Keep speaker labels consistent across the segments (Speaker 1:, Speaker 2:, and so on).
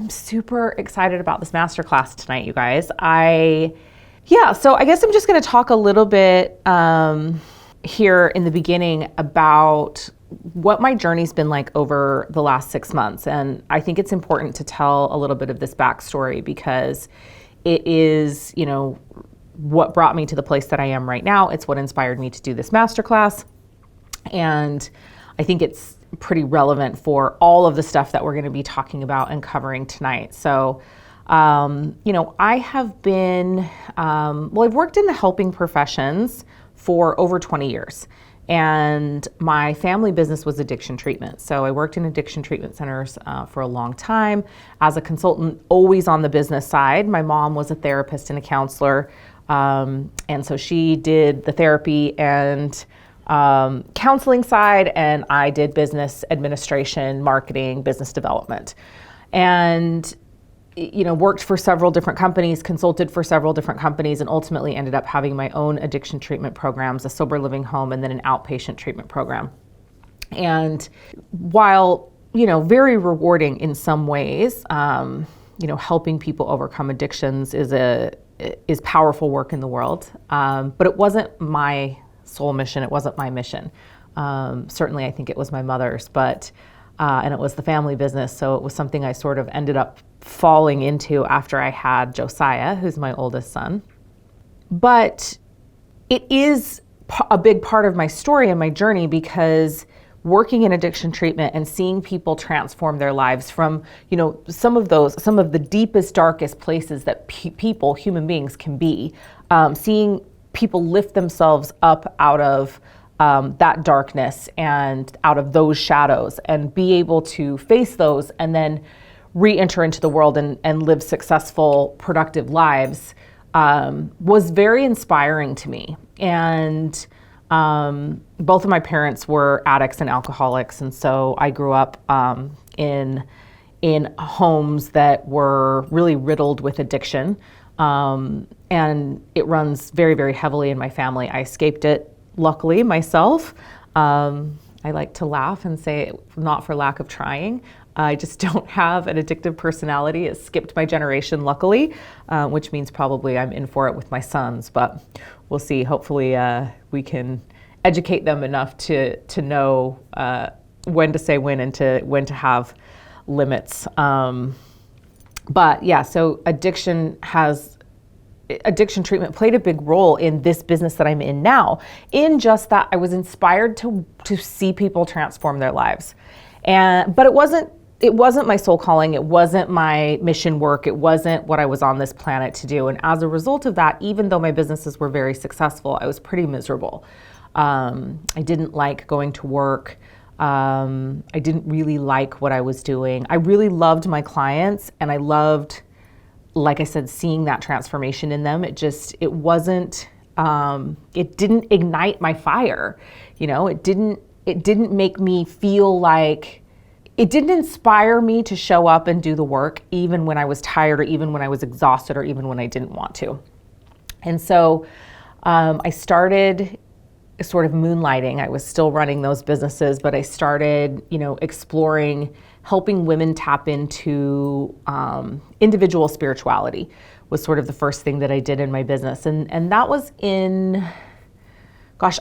Speaker 1: I'm super excited about this masterclass tonight, you guys. So I guess I'm just going to talk a little bit here in the beginning about what my journey's been like over the last 6 months. And I think it's important to tell a little bit of this backstory because it is, what brought me to the place that I am right now. It's what inspired me to do this masterclass. And I think it's pretty relevant for all of the stuff that we're going to be talking about and covering tonight. So, I have been, I've worked in the helping professions for over 20 years. And my family business was addiction treatment. So I worked in addiction treatment centers for a long time as a consultant, always on the business side. My mom was a therapist and a counselor. And so she did the therapy and counseling side, and I did business administration, marketing, business development. And worked for several different companies, consulted for several different companies, and ultimately ended up having my own addiction treatment programs, a sober living home, and then an outpatient treatment program. And while, very rewarding in some ways, helping people overcome addictions is powerful work in the world. But it wasn't my sole mission. It wasn't my mission. Certainly, I think it was my mother's, and it was the family business. So it was something I sort of ended up falling into after I had Josiah, who's my oldest son. But it is a big part of my story and my journey because working in addiction treatment and seeing people transform their lives from, some of the deepest, darkest places that people, human beings can be, seeing people lift themselves up out of that darkness and out of those shadows and be able to face those and then re-enter into the world and live successful, productive lives was very inspiring to me. And both of my parents were addicts and alcoholics. And so I grew up in homes that were really riddled with addiction. And it runs very, very heavily in my family. I escaped it, luckily, myself. I like to laugh and say not for lack of trying. I just don't have an addictive personality. It skipped my generation, luckily, which means probably I'm in for it with my sons, but we'll see. Hopefully we can educate them enough to know when to say when and when to have limits. But yeah, so addiction treatment played a big role in this business that I'm in now, in just that I was inspired to see people transform their lives. But it wasn't my soul calling. It wasn't my mission work. It wasn't what I was on this planet to do. And as a result of that, even though my businesses were very successful, I was pretty miserable. I didn't like going to work. I didn't really like what I was doing. I really loved my clients, and I loved, like I said, seeing that transformation in them. It didn't ignite my fire. It didn't make me feel like, it didn't inspire me to show up and do the work, even when I was tired or even when I was exhausted or even when I didn't want to. And so I started sort of moonlighting. I was still running those businesses, but I started, exploring helping women tap into individual spirituality was sort of the first thing that I did in my business. And that was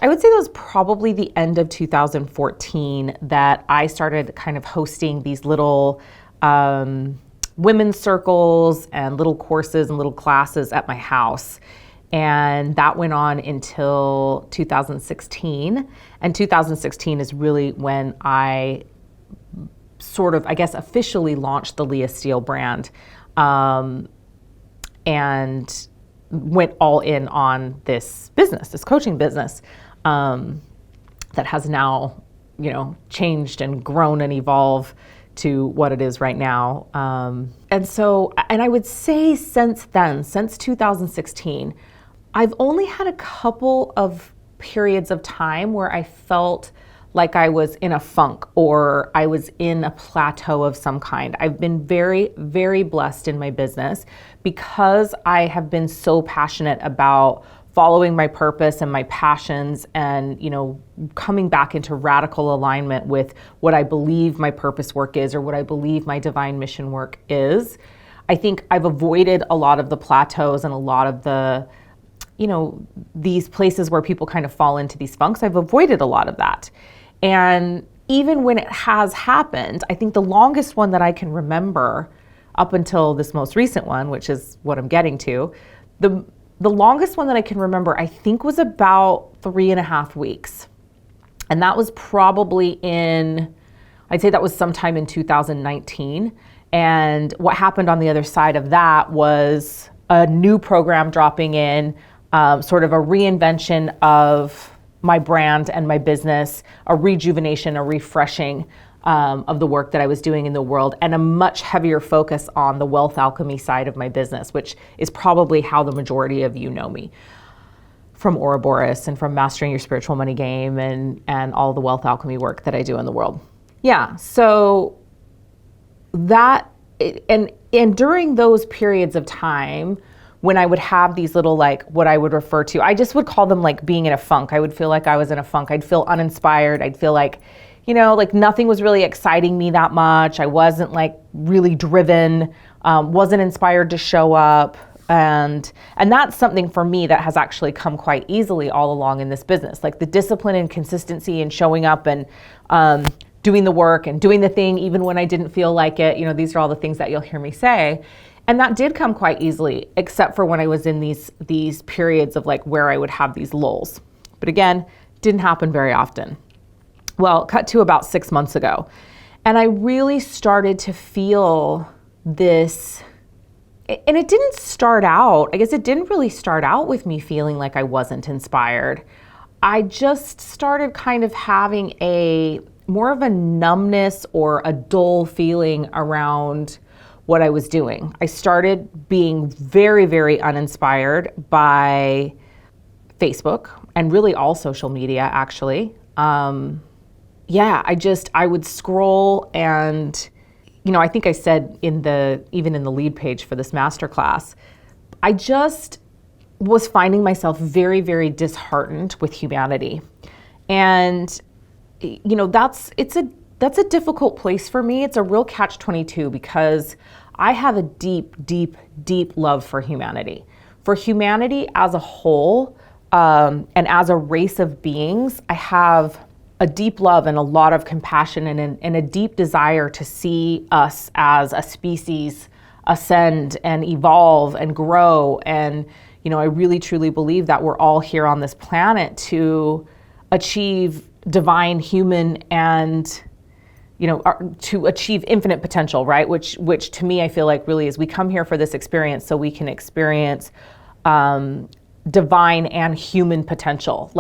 Speaker 1: I would say that was probably the end of 2014 that I started kind of hosting these little women's circles and little courses and little classes at my house. And that went on until 2016. And 2016 is really when I sort of, I guess, officially launched the Leah Steele brand and went all in on this business, this coaching business that has now, changed and grown and evolved to what it is right now. And I would say since then, since 2016, I've only had a couple of periods of time where I felt like I was in a funk or I was in a plateau of some kind. I've been very, very blessed in my business because I have been so passionate about following my purpose and my passions and, coming back into radical alignment with what I believe my purpose work is or what I believe my divine mission work is, I think I've avoided a lot of the plateaus and a lot of the, these places where people kind of fall into these funks. I've avoided a lot of that. And even when it has happened, I think the longest one that I can remember up until this most recent one, which is what I'm getting to, the longest one that I can remember, I think, was about 3.5 weeks. And that was probably I'd say that was sometime in 2019. And what happened on the other side of that was a new program dropping in, sort of a reinvention of my brand and my business, a rejuvenation, a refreshing of the work that I was doing in the world, and a much heavier focus on the wealth alchemy side of my business, which is probably how the majority of you know me from Ouroboros and from Mastering Your Spiritual Money Game and all the wealth alchemy work that I do in the world. Yeah, so that, and during those periods of time, when I would have these little, what I would refer to, I just would call them being in a funk. I would feel like I was in a funk. I'd feel uninspired. I'd feel like nothing was really exciting me that much. I wasn't really driven, wasn't inspired to show up. And that's something for me that has actually come quite easily all along in this business. The discipline and consistency and showing up and doing the work and doing the thing even when I didn't feel like it. These are all the things that you'll hear me say. And that did come quite easily, except for when I was in these periods of where I would have these lulls. But again, didn't happen very often. Well, cut to about 6 months ago. And I really started to feel this, and it didn't start out, I guess it didn't really start out with me feeling like I wasn't inspired. I just started kind of having more of a numbness or a dull feeling around what I was doing. I started being very, very uninspired by Facebook and really all social media, actually. I would scroll and, I think I said even in the lead page for this masterclass, I just was finding myself very, very disheartened with humanity. And, that's a difficult place for me. It's a real catch-22 because I have a deep, deep, deep love for humanity as a whole, and as a race of beings. I have a deep love and a lot of compassion and a deep desire to see us as a species ascend and evolve and grow. And, I really truly believe that we're all here on this planet to achieve divine human and, to achieve infinite potential, right? Which to me, I feel like really is we come here for this experience so we can experience divine and human potential.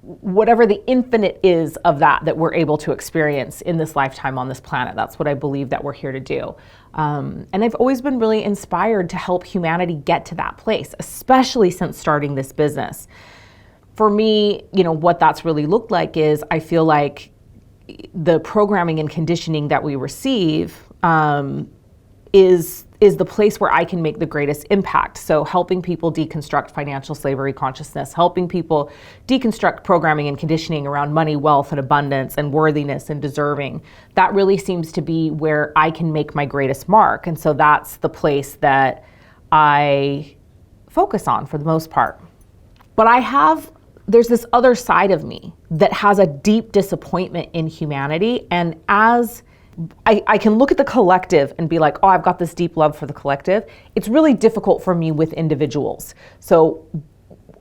Speaker 1: Whatever the infinite is of that we're able to experience in this lifetime on this planet. That's what I believe that we're here to do. And I've always been really inspired to help humanity get to that place, especially since starting this business. For me, what that's really looked like is I feel like the programming and conditioning that we receive is the place where I can make the greatest impact. So helping people deconstruct financial slavery consciousness, helping people deconstruct programming and conditioning around money, wealth, and abundance, and worthiness and deserving. That really seems to be where I can make my greatest mark. And so that's the place that I focus on for the most part. But there's this other side of me that has a deep disappointment in humanity. And as I can look at the collective and be like, oh, I've got this deep love for the collective. It's really difficult for me with individuals. So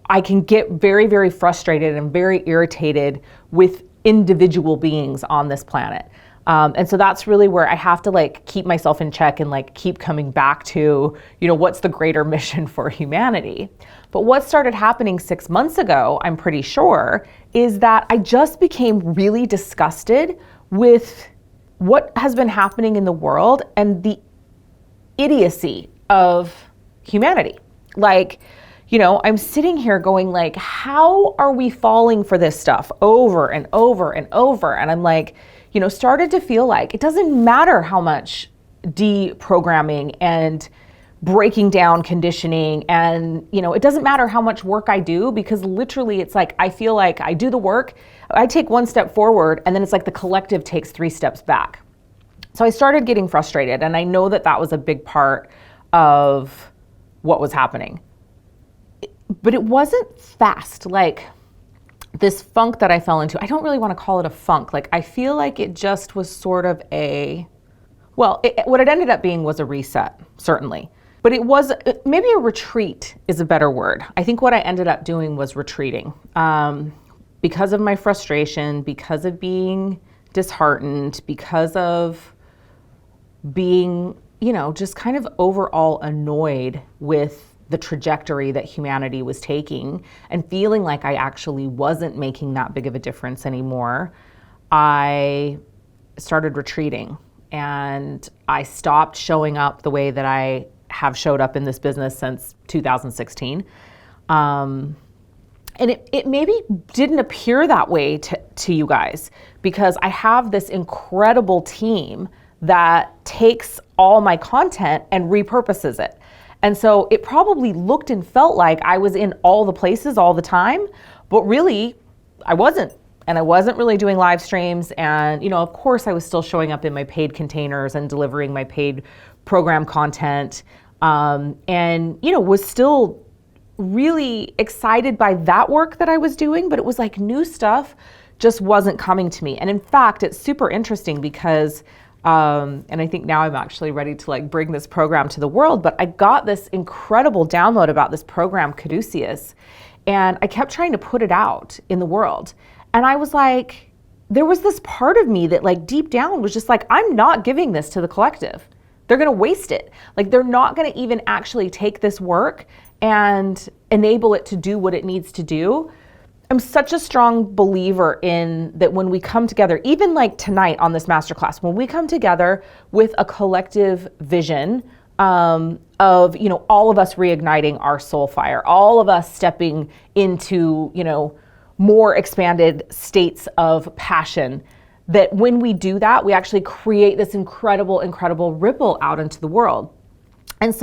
Speaker 1: I can get very, very frustrated and very irritated with individual beings on this planet. And so that's really where I have to keep myself in check and keep coming back to, what's the greater mission for humanity. But what started happening 6 months ago, I'm pretty sure, is that I just became really disgusted with what has been happening in the world and the idiocy of humanity. I'm sitting here going how are we falling for this stuff over and over and over? And I'm started to feel like it doesn't matter how much deprogramming and breaking down conditioning. And, it doesn't matter how much work I do, because literally it's like, I feel like I do the work, I take one step forward, and then it's like the collective takes 3 steps back. So I started getting frustrated, and I know that that was a big part of what was happening. But it wasn't fast. Like this funk that I fell into, I don't really want to call it a funk. Like I feel like it just was sort of what it ended up being was a reset, certainly. But it was maybe a retreat is a better word. I think what I ended up doing was retreating because of my frustration, because of being disheartened, because of being, just kind of overall annoyed with the trajectory that humanity was taking, and feeling like I actually wasn't making that big of a difference anymore. I started retreating, and I stopped showing up the way that I have showed up in this business since 2016. And it maybe didn't appear that way to you guys, because I have this incredible team that takes all my content and repurposes it. And so it probably looked and felt like I was in all the places all the time, but really I wasn't. And I wasn't really doing live streams. And, of course I was still showing up in my paid containers and delivering my paid program content. And, was still really excited by that work that I was doing, but it was like new stuff just wasn't coming to me. And in fact, it's super interesting because and I think now I'm actually ready to bring this program to the world, but I got this incredible download about this program, Caduceus, and I kept trying to put it out in the world. And I was like, there was this part of me that deep down was just like, I'm not giving this to the collective. They're going to waste it. They're not going to even actually take this work and enable it to do what it needs to do. I'm such a strong believer in that when we come together, even tonight on this masterclass, when we come together with a collective vision of, all of us reigniting our soul fire, all of us stepping into, more expanded states of passion, that when we do that, we actually create this incredible, incredible ripple out into the world. And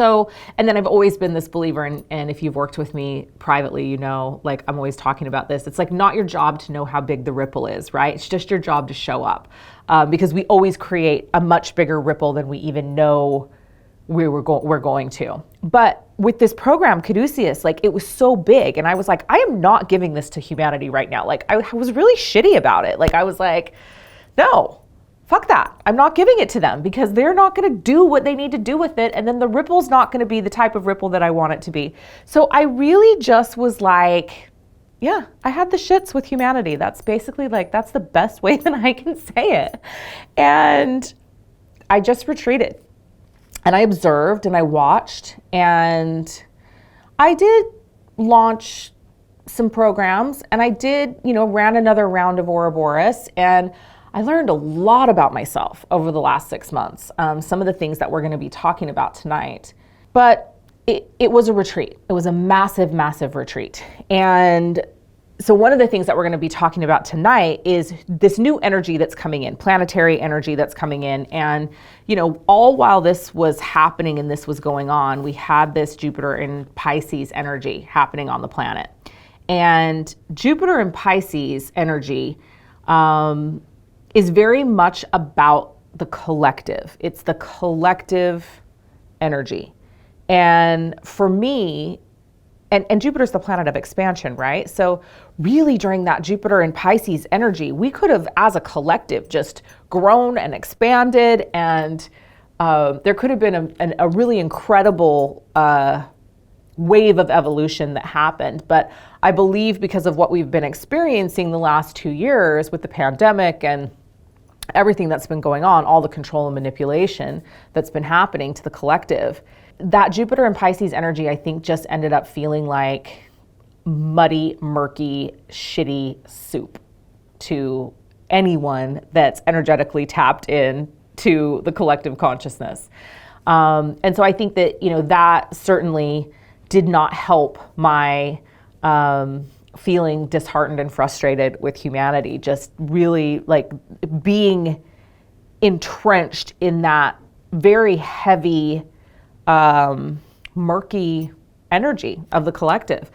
Speaker 1: then I've always been this believer, and if you've worked with me privately, I'm always talking about this. It's not your job to know how big the ripple is, right? It's just your job to show up, because we always create a much bigger ripple than we even know we're going to. But with this program, Caduceus, it was so big, and I was like, I am not giving this to humanity right now. I was really shitty about it. I was like, no. Fuck that. I'm not giving it to them, because they're not going to do what they need to do with it. And then the ripple's not going to be the type of ripple that I want it to be. So I really just was like, yeah, I had the shits with humanity. That's basically that's the best way that I can say it. And I just retreated, and I observed, and I watched, and I did launch some programs, and I did, ran another round of Ouroboros, and I learned a lot about myself over the last 6 months. Some of the things that we're going to be talking about tonight. But it was a retreat. It was a massive, massive retreat. And so one of the things that we're going to be talking about tonight is this new energy that's coming in, planetary energy that's coming in. And, all while this was happening and this was going on, we had this Jupiter in Pisces energy happening on the planet. And Jupiter in Pisces energy, is very much about the collective. It's the collective energy. And for me, and Jupiter's the planet of expansion, right? So really during that Jupiter and Pisces energy, we could have, as a collective, just grown and expanded, and there could have been a really incredible wave of evolution that happened. But I believe because of what we've been experiencing the last 2 years with the pandemic and everything that's been going on, all the control and manipulation that's been happening to the collective, that Jupiter and Pisces energy, I think, just ended up feeling like muddy, murky, shitty soup to anyone that's energetically tapped in to the collective consciousness. And so I think that, that certainly did not help my feeling disheartened and frustrated with humanity, just really being entrenched in that very heavy murky energy of the collective,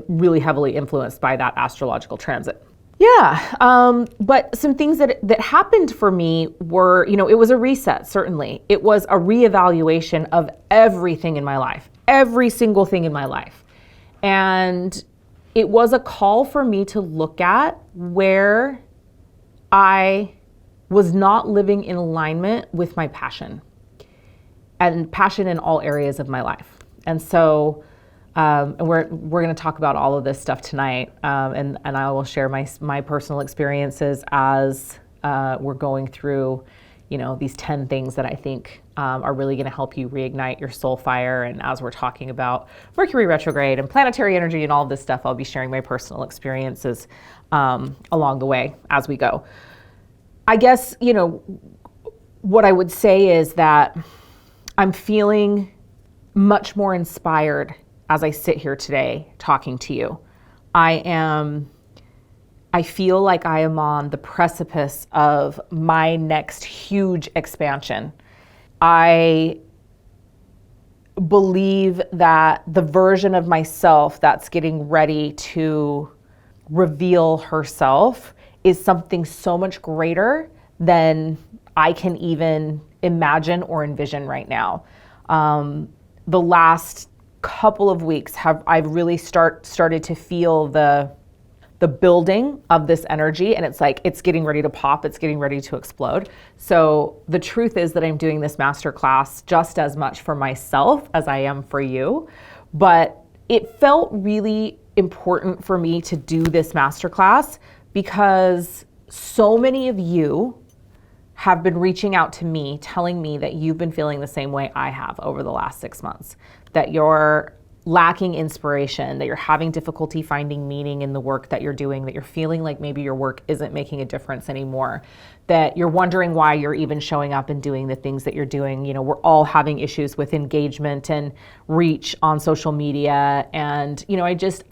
Speaker 1: really heavily influenced by that astrological transit. Yeah, but some things that happened for me were, it was a reset, certainly. It was a reevaluation of everything in my life, every single thing in my life. And it was a call for me to look at where I was not living in alignment with my passion, and passion in all areas of my life. And so, and we're going to talk about all of this stuff tonight, and I will share my personal experiences as we're going through, these 10 things that I think are really going to help you reignite your soul fire. And as we're talking about Mercury retrograde and planetary energy and all of this stuff, I'll be sharing my personal experiences along the way as we go. I guess, what I would say is that I'm feeling much more inspired as I sit here today talking to you. I feel like I am on the precipice of my next huge expansion. I believe that the version of myself that's getting ready to reveal herself is something so much greater than I can even imagine or envision right now. The last couple of weeks I've really started to feel the building of this energy, and it's getting ready to pop, it's getting ready to explode. So the truth is that I'm doing this masterclass just as much for myself as I am for you, but it felt really important for me to do this masterclass because so many of you have been reaching out to me, telling me that you've been feeling the same way I have over the last 6 months, that you're lacking inspiration, that you're having difficulty finding meaning in the work that you're doing, that you're feeling like maybe your work isn't making a difference anymore, that you're wondering why you're even showing up and doing the things that you're doing. We're all having issues with engagement and reach on social media. And,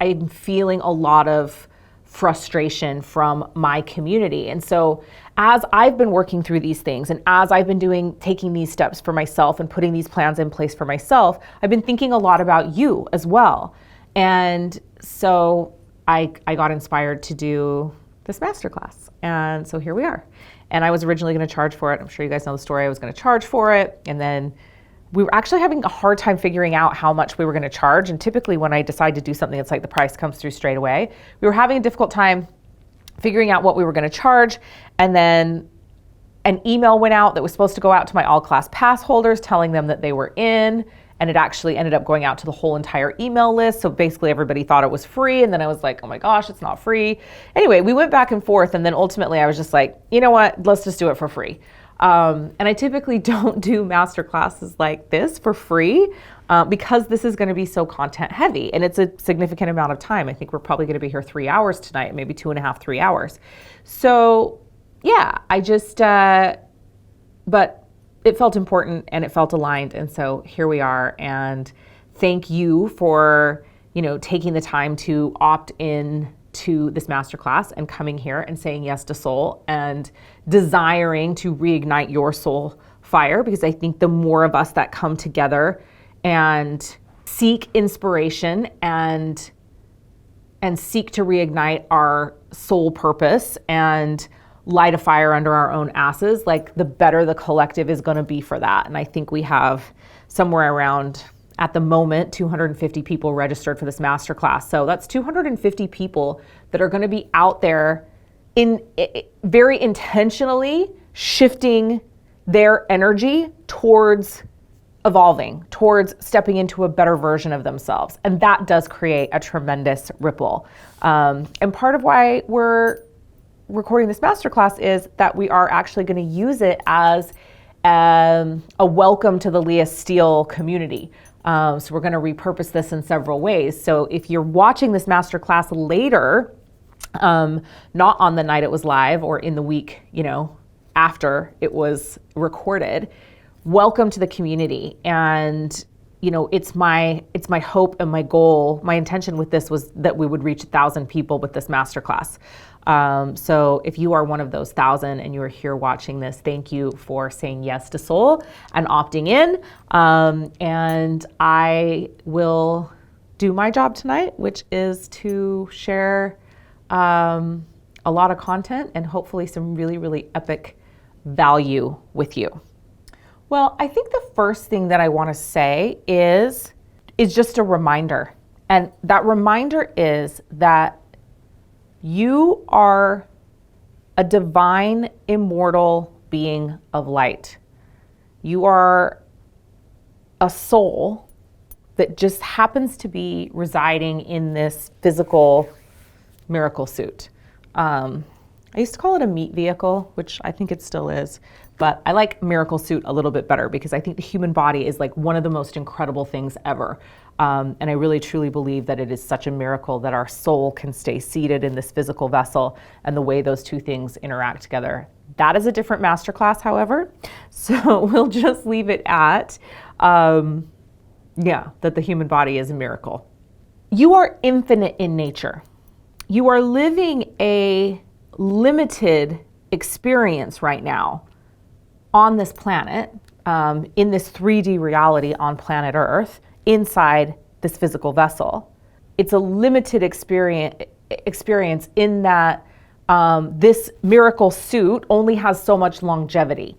Speaker 1: I'm feeling a lot of frustration from my community. And so as I've been working through these things, and as I've been taking these steps for myself and putting these plans in place for myself, I've been thinking a lot about you as well. And so I got inspired to do this masterclass. And so here we are. And I was originally going to charge for it. I'm sure you guys know the story. I was going to charge for it. And then we were actually having a hard time figuring out how much we were going to charge. And typically when I decide to do something, it's like the price comes through straight away. We were having a difficult time figuring out what we were going to charge. And then an email went out that was supposed to go out to my all class pass holders telling them that they were in, and it actually ended up going out to the whole entire email list. So basically everybody thought it was free. And then I was like, oh my gosh, it's not free. Anyway, we went back and forth. And then ultimately I was just like, you know what, let's just do it for free. And I typically don't do master classes like this for free because this is going to be so content heavy, and it's a significant amount of time. I think we're probably going to be here 3 hours tonight, maybe 2.5, 3 hours. So yeah, but it felt important and it felt aligned. And so here we are. And thank you for, taking the time to opt in to this masterclass and coming here and saying yes to soul and desiring to reignite your soul fire, because I think the more of us that come together and seek inspiration and seek to reignite our soul purpose and light a fire under our own asses, like the better the collective is going to be for that. And I think we have somewhere around, at the moment, 250 people registered for this masterclass. So that's 250 people that are going to be out there very intentionally shifting their energy towards evolving, towards stepping into a better version of themselves. And that does create a tremendous ripple. And part of why we're recording this masterclass is that we are actually going to use it as a welcome to the Leah Steele community. So we're going to repurpose this in several ways. So if you're watching this masterclass later, not on the night it was live or in the week, after it was recorded, welcome to the community. And it's my hope and my goal. My intention with this was that we would reach 1,000 people with this masterclass. So if you are one of those 1,000 and you are here watching this, thank you for saying yes to Soul and opting in. And I will do my job tonight, which is to share a lot of content and hopefully some really, really epic value with you. Well, I think the first thing that I want to say is just a reminder. And that reminder is that you are a divine, immortal being of light. You are a soul that just happens to be residing in this physical miracle suit. I used to call it a meat vehicle, which I think it still is, but I like miracle suit a little bit better because I think the human body is like one of the most incredible things ever. And I really truly believe that it is such a miracle that our soul can stay seated in this physical vessel and the way those two things interact together. That is a different masterclass, however. So we'll just leave it at, that the human body is a miracle. You are infinite in nature. You are living a limited experience right now on this planet, in this 3D reality on planet Earth, inside this physical vessel. It's a limited experience in that this miracle suit only has so much longevity.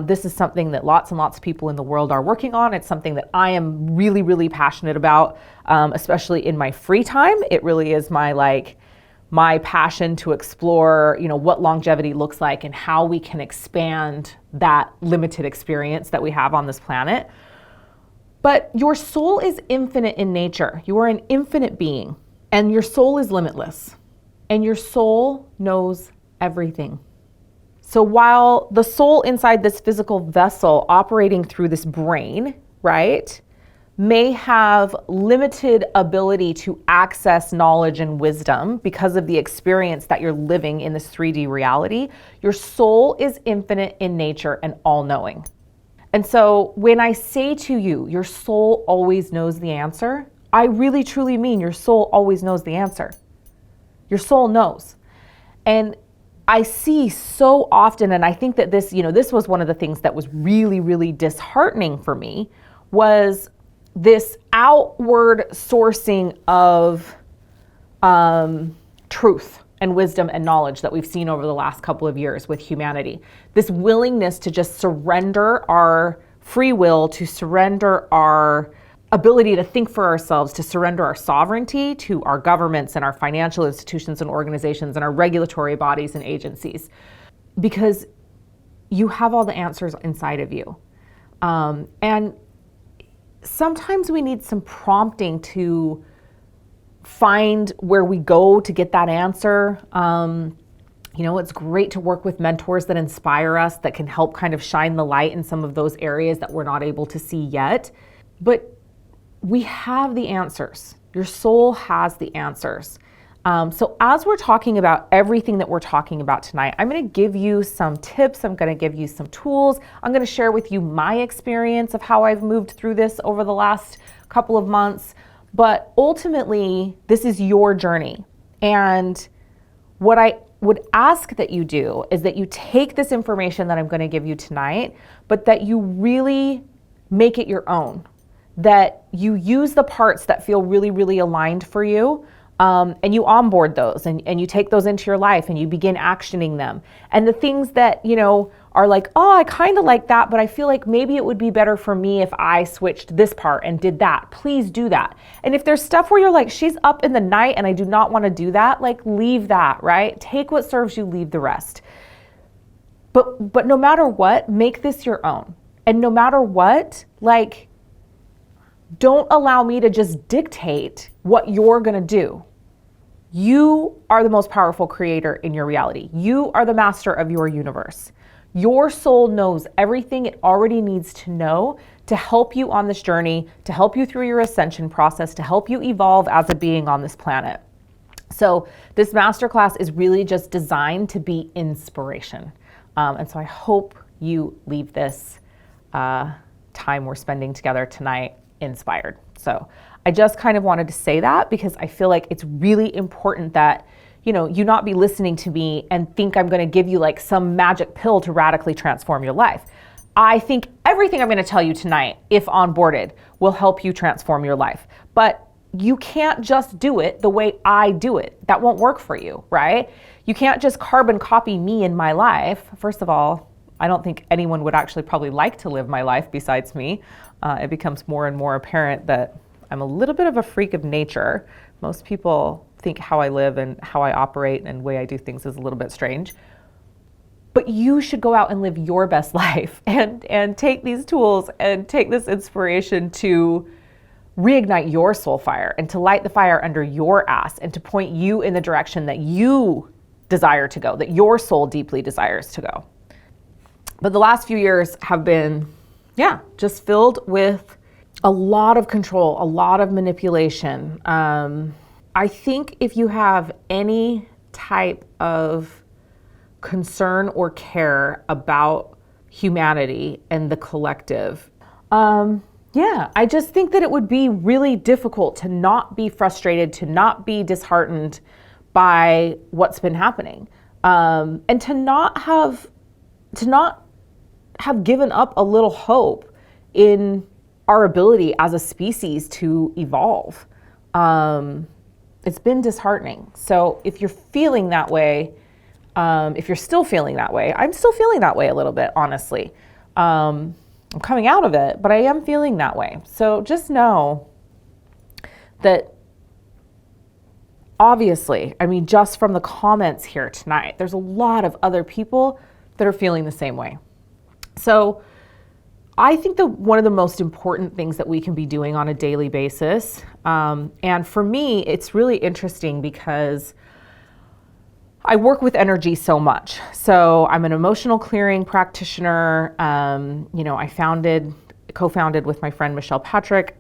Speaker 1: This is something that lots and lots of people in the world are working on. It's something that I am really, really passionate about, especially in my free time. It really is my passion to explore, what longevity looks like and how we can expand that limited experience that we have on this planet. But your soul is infinite in nature. You are an infinite being, and your soul is limitless, and your soul knows everything. So while the soul inside this physical vessel operating through this brain, right, may have limited ability to access knowledge and wisdom because of the experience that you're living in this 3D reality, your soul is infinite in nature and all-knowing. And so when I say to you, your soul always knows the answer, I really truly mean your soul always knows the answer. Your soul knows. And I see so often, and I think that this was one of the things that was really, really disheartening for me, was this outward sourcing of truth and wisdom and knowledge that we've seen over the last couple of years with humanity. This willingness to just surrender our free will, to surrender our ability to think for ourselves, to surrender our sovereignty to our governments and our financial institutions and organizations and our regulatory bodies and agencies, because you have all the answers inside of you. And sometimes we need some prompting to find where we go to get that answer. It's great to work with mentors that inspire us, that can help kind of shine the light in some of those areas that we're not able to see yet. But we have the answers. Your soul has the answers. So as we're talking about everything that we're talking about tonight, I'm going to give you some tips. I'm going to give you some tools. I'm going to share with you my experience of how I've moved through this over the last couple of months. But ultimately, this is your journey. And what I would ask that you do is that you take this information that I'm going to give you tonight, but that you really make it your own. That you use the parts that feel really, really aligned for you, and you onboard those and you take those into your life and you begin actioning them. And the things that, are like, oh, I kind of like that, but I feel like maybe it would be better for me if I switched this part and did that. Please do that. And if there's stuff where you're like, she's up in the night and I do not want to do that, leave that, right? Take what serves you, leave the rest. But no matter what, make this your own. And no matter what, don't allow me to just dictate what you're going to do. You are the most powerful creator in your reality. You are the master of your universe. Your soul knows everything it already needs to know to help you on this journey, to help you through your ascension process, to help you evolve as a being on this planet. So this masterclass is really just designed to be inspiration. And so I hope you leave this time we're spending together tonight inspired. So I just kind of wanted to say that because I feel like it's really important that, you not be listening to me and think I'm going to give you like some magic pill to radically transform your life. I think everything I'm going to tell you tonight, if onboarded, will help you transform your life. But you can't just do it the way I do it. That won't work for you, right? You can't just carbon copy me in my life. First of all, I don't think anyone would actually probably like to live my life besides me. It becomes more and more apparent that I'm a little bit of a freak of nature. Most people think how I live and how I operate and the way I do things is a little bit strange. But you should go out and live your best life and take these tools and take this inspiration to reignite your soul fire and to light the fire under your ass and to point you in the direction that you desire to go, that your soul deeply desires to go. But the last few years have been, just filled with a lot of control, a lot of manipulation. I think if you have any type of concern or care about humanity and the collective, I just think that it would be really difficult to not be frustrated, to not be disheartened by what's been happening, and to not have given up a little hope in our ability as a species to evolve. It's been disheartening. So if you're feeling that way, if you're still feeling that way, I'm still feeling that way a little bit, honestly. I'm coming out of it, but I am feeling that way. So just know that obviously, just from the comments here tonight, there's a lot of other people that are feeling the same way. So I think that one of the most important things that we can be doing on a daily basis, and for me, it's really interesting because I work with energy so much. So I'm an emotional clearing practitioner. I co-founded with my friend Michelle Patrick,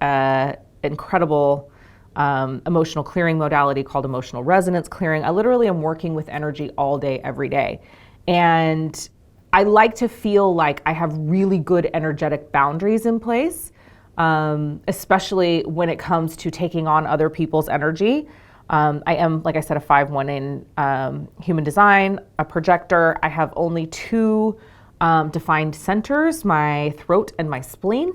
Speaker 1: incredible emotional clearing modality called emotional resonance clearing. I literally am working with energy all day, every day. And I like to feel like I have really good energetic boundaries in place, especially when it comes to taking on other people's energy. I am, like I said, a 5/1 in human design, a projector. I have only two defined centers, my throat and my spleen.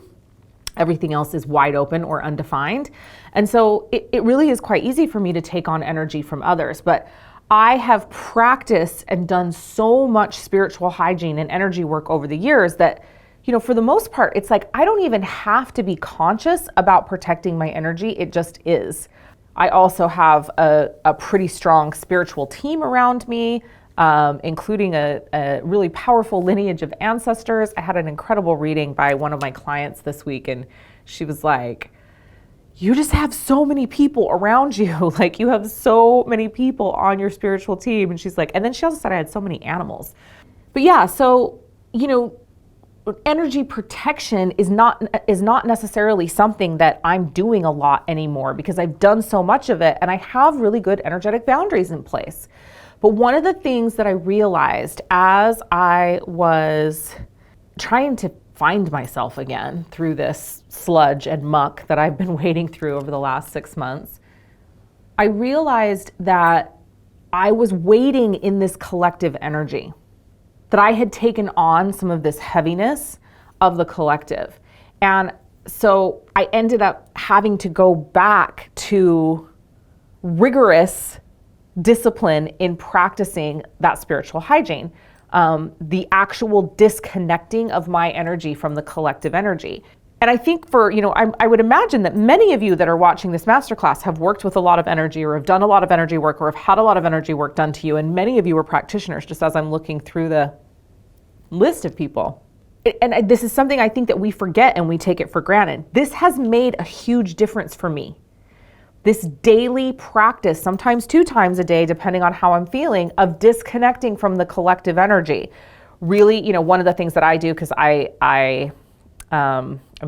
Speaker 1: Everything else is wide open or undefined. And so it really is quite easy for me to take on energy from others. But I have practiced and done so much spiritual hygiene and energy work over the years that, for the most part, it's like I don't even have to be conscious about protecting my energy. It just is. I also have a pretty strong spiritual team around me, including a really powerful lineage of ancestors. I had an incredible reading by one of my clients this week, and she was like, you just have so many people around you. Like, you have so many people on your spiritual team. And she's like, and then she also said I had so many animals. But yeah, so, energy protection is not necessarily something that I'm doing a lot anymore because I've done so much of it and I have really good energetic boundaries in place. But one of the things that I realized as I was trying to find myself again through this sludge and muck that I've been wading through over the last 6 months, I realized that I was waiting in this collective energy, that I had taken on some of this heaviness of the collective. And so I ended up having to go back to rigorous discipline in practicing that spiritual hygiene, the actual disconnecting of my energy from the collective energy. And I think I would imagine that many of you that are watching this masterclass have worked with a lot of energy or have done a lot of energy work or have had a lot of energy work done to you. And many of you are practitioners, just as I'm looking through the list of people. And this is something I think that we forget and we take it for granted. This has made a huge difference for me. This daily practice, sometimes 2 times a day, depending on how I'm feeling, of disconnecting from the collective energy. Really, one of the things that I do, because I'm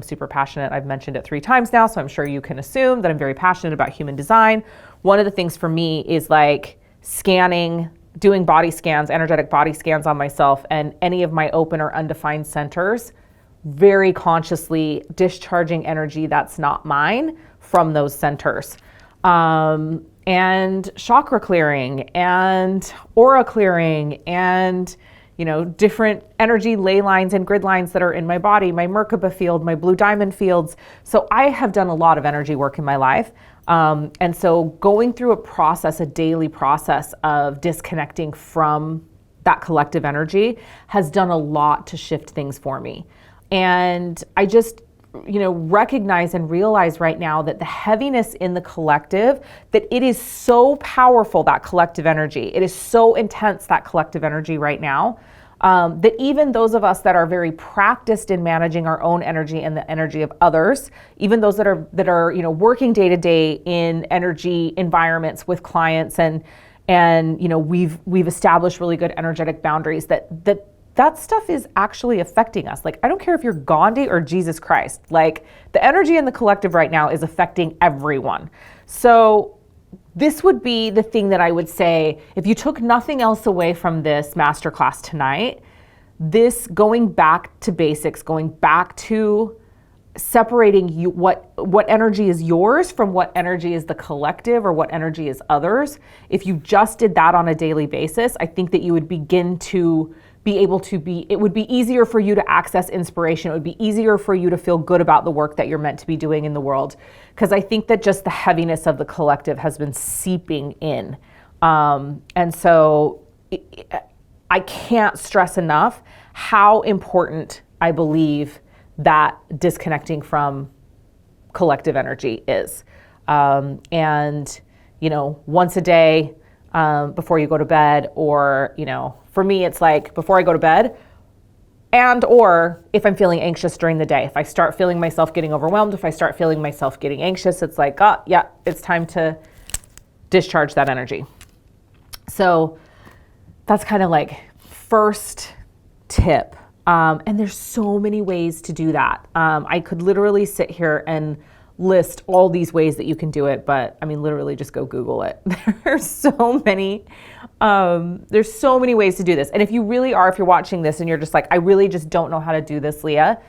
Speaker 1: super passionate. I've mentioned it 3 times now, so I'm sure you can assume that I'm very passionate about human design. One of the things for me is like scanning, doing body scans, energetic body scans on myself and any of my open or undefined centers very consciously discharging energy that's not mine from those centers. And chakra clearing and aura clearing and, different energy ley lines and grid lines that are in my body, my Merkaba field, my blue diamond fields. So I have done a lot of energy work in my life. And so going through a daily process of disconnecting from that collective energy has done a lot to shift things for me. And I just, recognize and realize right now that the heaviness in the collective, that it is so powerful, that collective energy. It is so intense, that collective energy right now, that even those of us that are very practiced in managing our own energy and the energy of others, even those that are working day to day in energy environments with clients and we've established really good energetic boundaries, that stuff is actually affecting us. Like, I don't care if you're Gandhi or Jesus Christ, like the energy in the collective right now is affecting everyone. So this would be the thing that I would say, if you took nothing else away from this masterclass tonight, this going back to basics, going back to separating what energy is yours from what energy is the collective or what energy is others. If you just did that on a daily basis, I think that you would begin to be able to it would be easier for you to access inspiration. It would be easier for you to feel good about the work that you're meant to be doing in the world. Because I think that just the heaviness of the collective has been seeping in. And so I can't stress enough how important I believe that disconnecting from collective energy is. And, once a day, before you go to bed, or, for me, it's like before I go to bed, or if I'm feeling anxious during the day. If I start feeling myself getting overwhelmed, if I start feeling myself getting anxious, it's like, it's time to discharge that energy. So that's kind of like first tip. And there's so many ways to do that. I could literally sit here and list all these ways that you can do it, but literally just go Google it. There's so many ways to do this. And if you're watching this and you're just like, I really just don't know how to do this, Leah,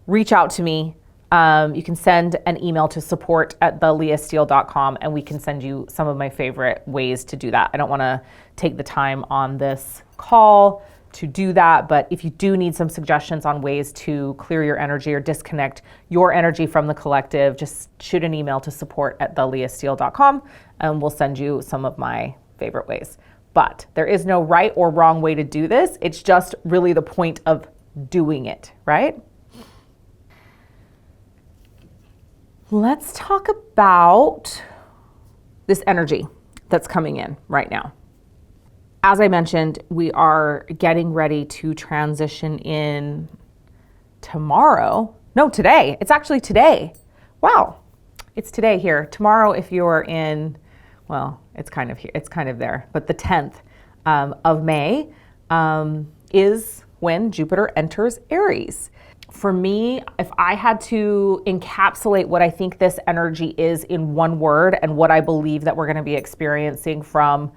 Speaker 1: reach out to me. You can send an email to support@theleahsteele.com and we can send you some of my favorite ways to do that. I don't want to take the time on this call to do that, but if you do need some suggestions on ways to clear your energy or disconnect your energy from the collective, just shoot an email to support@theleahsteele.com and we'll send you some of my favorite ways. But there is no right or wrong way to do this. It's just really the point of doing it, right? Let's talk about this energy that's coming in right now. As I mentioned, we are getting ready to transition in today. It's actually today. Wow. It's today here. Tomorrow, if you're in, it's kind of here, it's kind of there, but the 10th of May is when Jupiter enters Aries. For me, if I had to encapsulate what I think this energy is in one word and what I believe that we're going to be experiencing from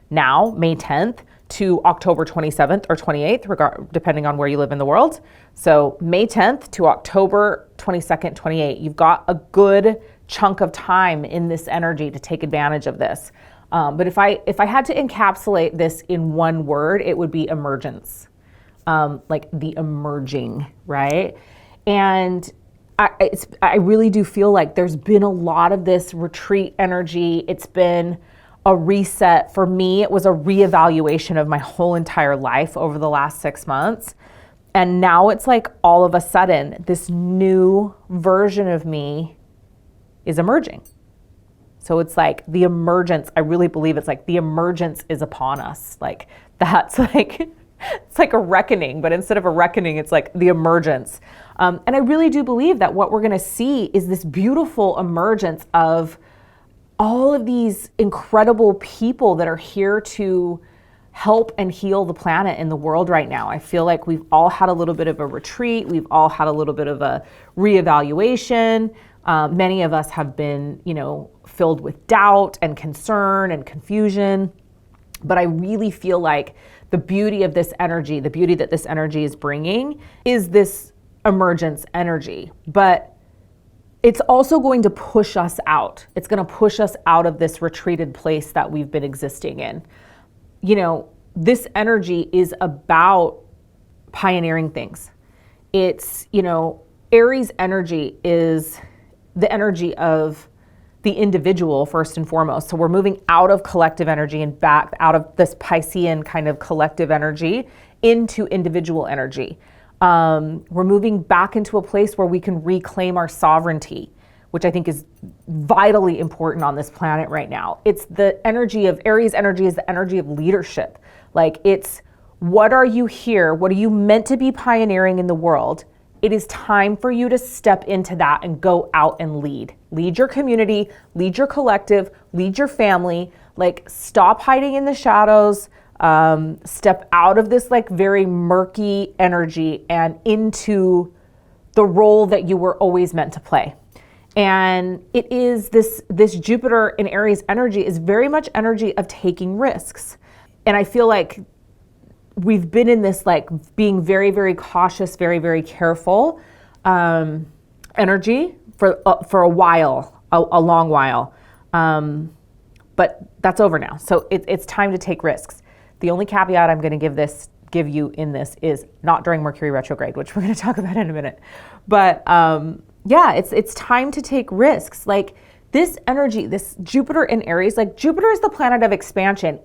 Speaker 1: now, May 10th, to October 27th or 28th, depending on where you live in the world. So May 10th to October 22nd, 28th, you've got a good chunk of time in this energy to take advantage of this. But if I had to encapsulate this in one word, it would be emergence, like the emerging, right? And I really do feel like there's been a lot of this retreat energy. It's been a reset. For me, it was a reevaluation of my whole entire life over the last 6 months. And now it's like all of a sudden, this new version of me is emerging. So it's like the emergence, I really believe it's like the emergence is upon us. Like that's like, it's like a reckoning, but instead of a reckoning, it's like the emergence. And I really do believe that what we're gonna see is this beautiful emergence of all of these incredible people that are here to help and heal the planet and the world right now. I feel like we've all had a little bit of a retreat. We've all had a little bit of a reevaluation. Many of us have been, filled with doubt and concern and confusion. But I really feel like the beauty of this energy, the beauty that this energy is bringing is this emergence energy, but it's also going to push us out. It's going to push us out of this retreated place that we've been existing in. This energy is about pioneering things. It's, Aries energy is the energy of the individual first and foremost. So we're moving out of collective energy and back out of this Piscean kind of collective energy into individual energy. We're moving back into a place where we can reclaim our sovereignty, which I think is vitally important on this planet right now. It's the energy of Aries energy is the energy of leadership. Like, it's, what are you here? What are you meant to be pioneering in the world? It is time for you to step into that and go out and lead. Lead your community, lead your collective, lead your family. Like, stop hiding in the shadows. Step out of this like very murky energy and into the role that you were always meant to play. And it is this Jupiter in Aries energy is very much energy of taking risks. And I feel like we've been in this like being very, very cautious, very, very careful energy for a while, a long while. But that's over now. So it's time to take risks. The only caveat I'm going to give you in this is not during Mercury retrograde, which we're going to talk about in a minute. But it's time to take risks. Like, this energy, this Jupiter in Aries, like, Jupiter is the planet of expansion.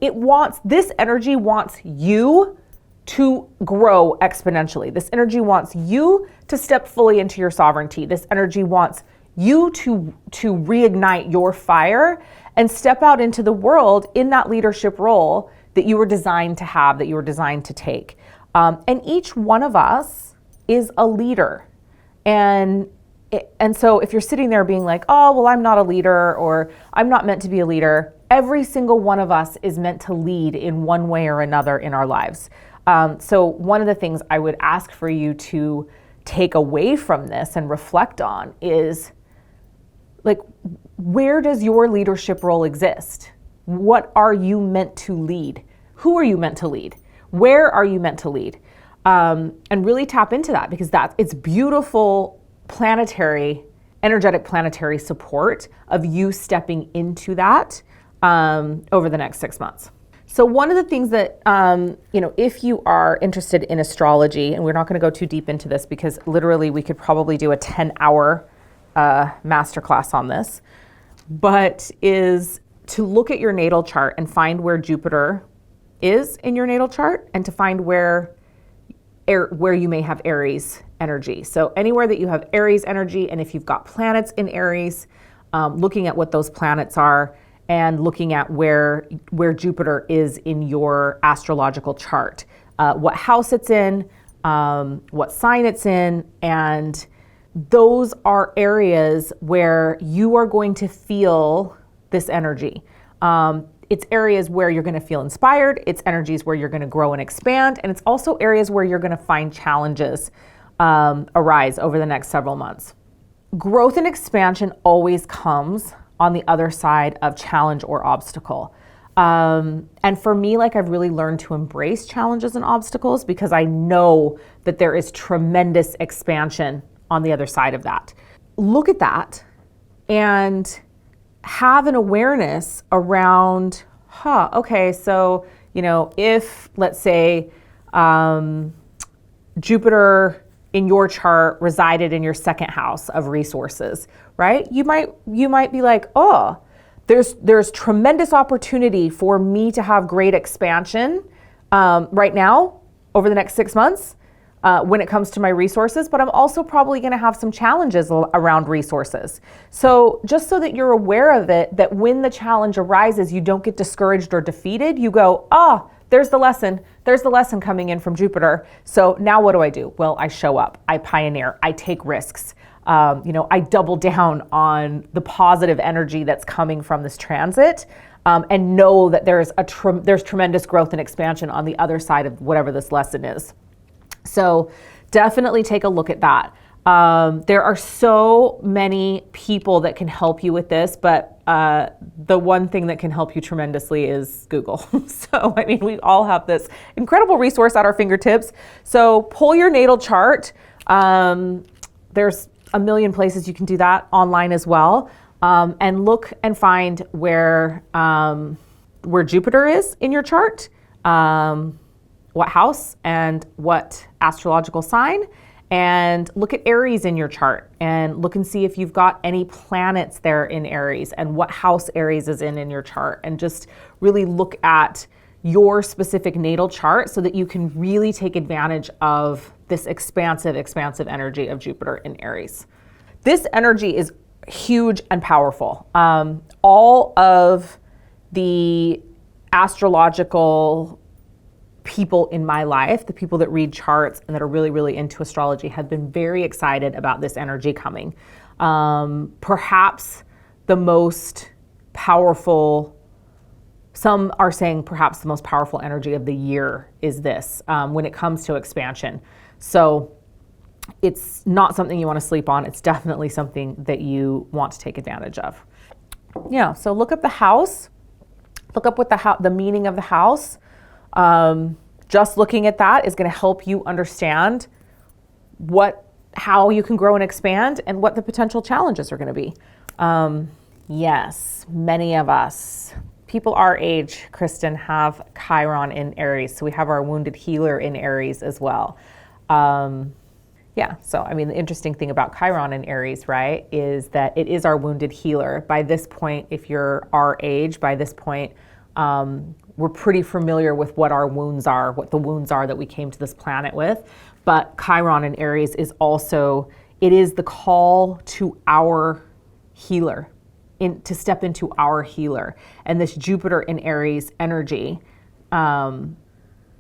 Speaker 1: This energy wants you to grow exponentially. This energy wants you to step fully into your sovereignty. This energy wants you to reignite your fire and step out into the world in that leadership role that you were designed to have, that you were designed to take. And each one of us is a leader. And so if you're sitting there being like, oh, well, I'm not a leader, or I'm not meant to be a leader, every single one of us is meant to lead in one way or another in our lives. So one of the things I would ask for you to take away from this and reflect on is, like, where does your leadership role exist? What are you meant to lead? Who are you meant to lead? Where are you meant to lead? And really tap into that, because it's beautiful energetic planetary support of you stepping into that over the next 6 months. So one of the things that, if you are interested in astrology, and we're not going to go too deep into this because literally we could probably do a 10-hour masterclass on this, but is to look at your natal chart and find where Jupiter is in your natal chart, and to find where you may have Aries energy. So anywhere that you have Aries energy, and if you've got planets in Aries, looking at what those planets are and looking at where Jupiter is in your astrological chart, what house it's in, what sign it's in, and those are areas where you are going to feel this energy. It's areas where you're going to feel inspired. It's energies where you're going to grow and expand. And it's also areas where you're going to find challenges arise over the next several months. Growth and expansion always comes on the other side of challenge or obstacle. And for me, like, I've really learned to embrace challenges and obstacles, because I know that there is tremendous expansion on the other side of that. Look at that and have an awareness around, okay, so, if, let's say, Jupiter in your chart resided in your second house of resources, right? You might be like, oh, there's tremendous opportunity for me to have great expansion right now over the next 6 months when it comes to my resources, but I'm also probably going to have some challenges around resources. So just so that you're aware of it, that when the challenge arises, you don't get discouraged or defeated. You go, there's the lesson. There's the lesson coming in from Jupiter. So now what do? Well, I show up, I pioneer, I take risks. I double down on the positive energy that's coming from this transit, and know that there's tremendous growth and expansion on the other side of whatever this lesson is. So definitely take a look at that. There are so many people that can help you with this, but the one thing that can help you tremendously is Google. So, we all have this incredible resource at our fingertips. So pull your natal chart, There's a million places you can do that online as well. And look and find where Jupiter is in your chart, what house and what astrological sign, and look at Aries in your chart and look and see if you've got any planets there in Aries and what house Aries is in your chart, and just really look at your specific natal chart so that you can really take advantage of this expansive energy of Jupiter in Aries. This energy is huge and powerful. All of the astrological people in my life, the people that read charts and that are really, really into astrology, have been very excited about this energy coming. Perhaps the most powerful, some are saying perhaps the most powerful energy of the year is this when it comes to expansion. So it's not something you want to sleep on. It's definitely something that you want to take advantage of. Yeah, so look up the house. Look up what the meaning of the house. Just looking at that is going to help you understand how you can grow and expand and what the potential challenges are going to be. Yes, many of us, people our age, Kristen, have Chiron in Aries. So we have our wounded healer in Aries as well. Yeah, so I mean, the interesting thing about Chiron in Aries, right, is that it is our wounded healer. By this point, if you're our age, by this point, we're pretty familiar with what our wounds are, what the wounds are that we came to this planet with. But Chiron in Aries is also, it is the call to our healer, to step into our healer. And this Jupiter in Aries energy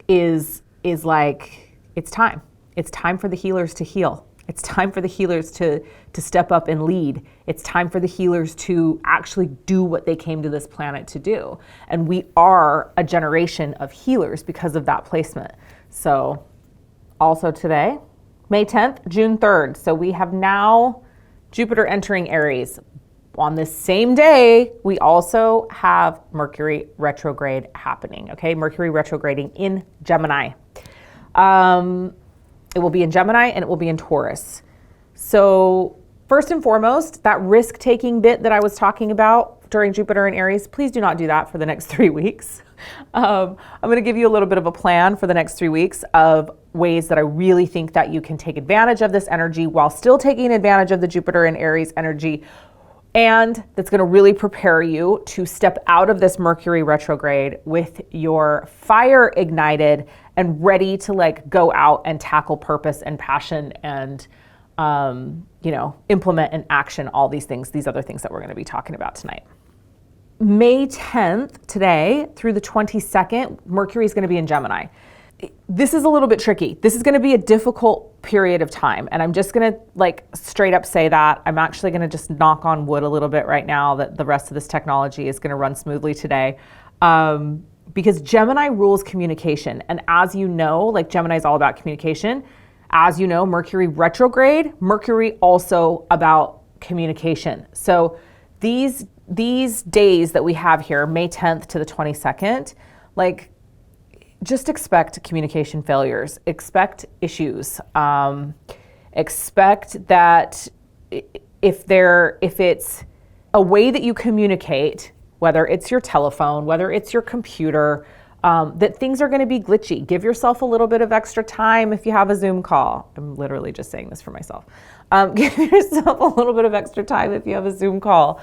Speaker 1: is like, it's time. It's time for the healers to heal. It's time for the healers to step up and lead. It's time for the healers to actually do what they came to this planet to do. And we are a generation of healers because of that placement. So also today, May 10th, June 3rd. So we have now Jupiter entering Aries. On this same day, we also have Mercury retrograde happening. Okay, Mercury retrograding in Gemini. It will be in Gemini and it will be in Taurus. So first and foremost, that risk-taking bit that I was talking about during Jupiter in Aries, please do not do that for the next 3 weeks. I'm going to give you a little bit of a plan for the next 3 weeks of ways that I really think that you can take advantage of this energy while still taking advantage of the Jupiter in Aries energy. And that's going to really prepare you to step out of this Mercury retrograde with your fire ignited and ready to like go out and tackle purpose and passion and, implement and action all these things, these other things that we're going to be talking about tonight. May 10th, today, through the 22nd, Mercury is going to be in Gemini. This is a little bit tricky. This is going to be a difficult period of time. And I'm just going to straight up say that. I'm actually going to just knock on wood a little bit right now that the rest of this technology is going to run smoothly today. Because Gemini rules communication. And as you know, Gemini is all about communication. As you know, Mercury retrograde, Mercury also about communication. So these days that we have here, May 10th to the 22nd, just expect communication failures, expect issues, expect that if it's a way that you communicate, whether it's your telephone, whether it's your computer, that things are going to be glitchy. Give yourself a little bit of extra time if you have a Zoom call. I'm literally just saying this for myself. Give yourself a little bit of extra time if you have a Zoom call.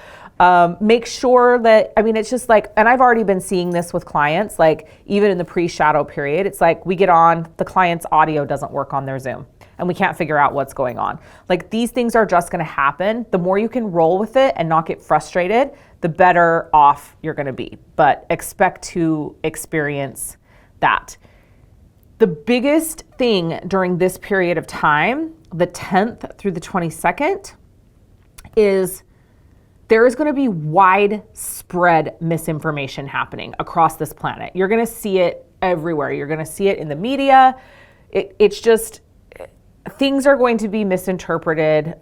Speaker 1: Make sure that, it's just and I've already been seeing this with clients, even in the pre-shadow period, it's we get on, the client's audio doesn't work on their Zoom and we can't figure out what's going on. These things are just going to happen. The more you can roll with it and not get frustrated, the better off you're going to be. But expect to experience that. The biggest thing during this period of time, the 10th through the 22nd, is there is going to be widespread misinformation happening across this planet. You're going to see it everywhere. You're going to see it in the media. It's just, things are going to be misinterpreted.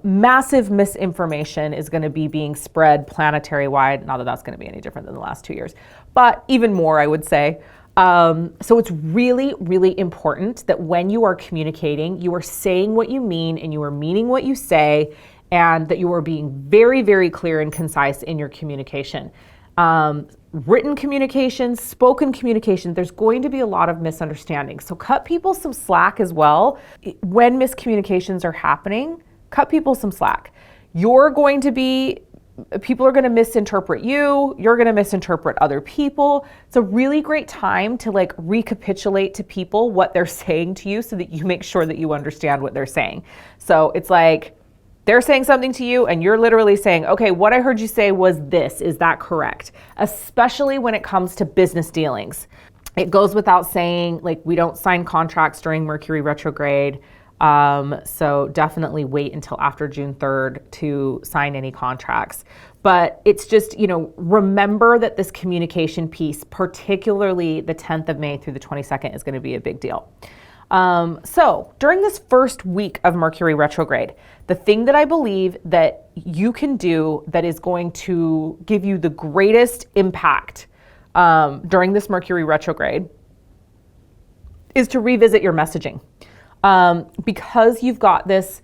Speaker 1: Massive misinformation is going to be being spread planetary wide. Not that that's going to be any different than the last 2 years, but even more, I would say. So it's really, really important that when you are communicating, you are saying what you mean and you are meaning what you say, and that you are being very, very clear and concise in your communication. Written communication, spoken communication, there's going to be a lot of misunderstandings. So cut people some slack as well. When miscommunications are happening, cut people some slack. People are going to misinterpret you. You're going to misinterpret other people. It's a really great time to like recapitulate to people what they're saying to you so that you make sure that you understand what they're saying. So it's like they're saying something to you and you're literally saying, okay, what I heard you say was this. Is that correct? Especially when it comes to business dealings. It goes without saying, like, we don't sign contracts during Mercury retrograde. So definitely wait until after June 3rd to sign any contracts. But it's just, remember that this communication piece, particularly the 10th of May through the 22nd, is going to be a big deal. So during this first week of Mercury retrograde, the thing that I believe that you can do that is going to give you the greatest impact during this Mercury retrograde is to revisit your messaging. Because you've got this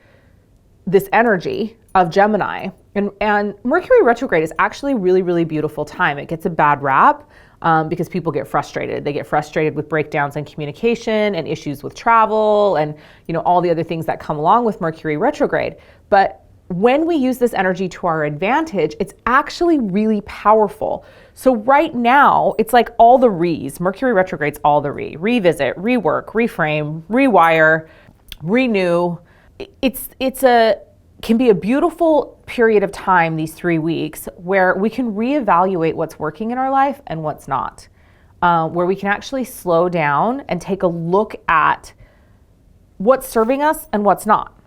Speaker 1: energy of Gemini, and Mercury retrograde is actually really, really beautiful time. It gets a bad rap because people get frustrated. They get frustrated with breakdowns in communication and issues with travel and all the other things that come along with Mercury retrograde. But when we use this energy to our advantage, it's actually really powerful. So right now, it's like all the re's. Mercury retrograde's all the revisit, rework, reframe, rewire, renew. Can be a beautiful period of time, these 3 weeks, where we can reevaluate what's working in our life and what's not, where we can actually slow down and take a look at what's serving us and what's not.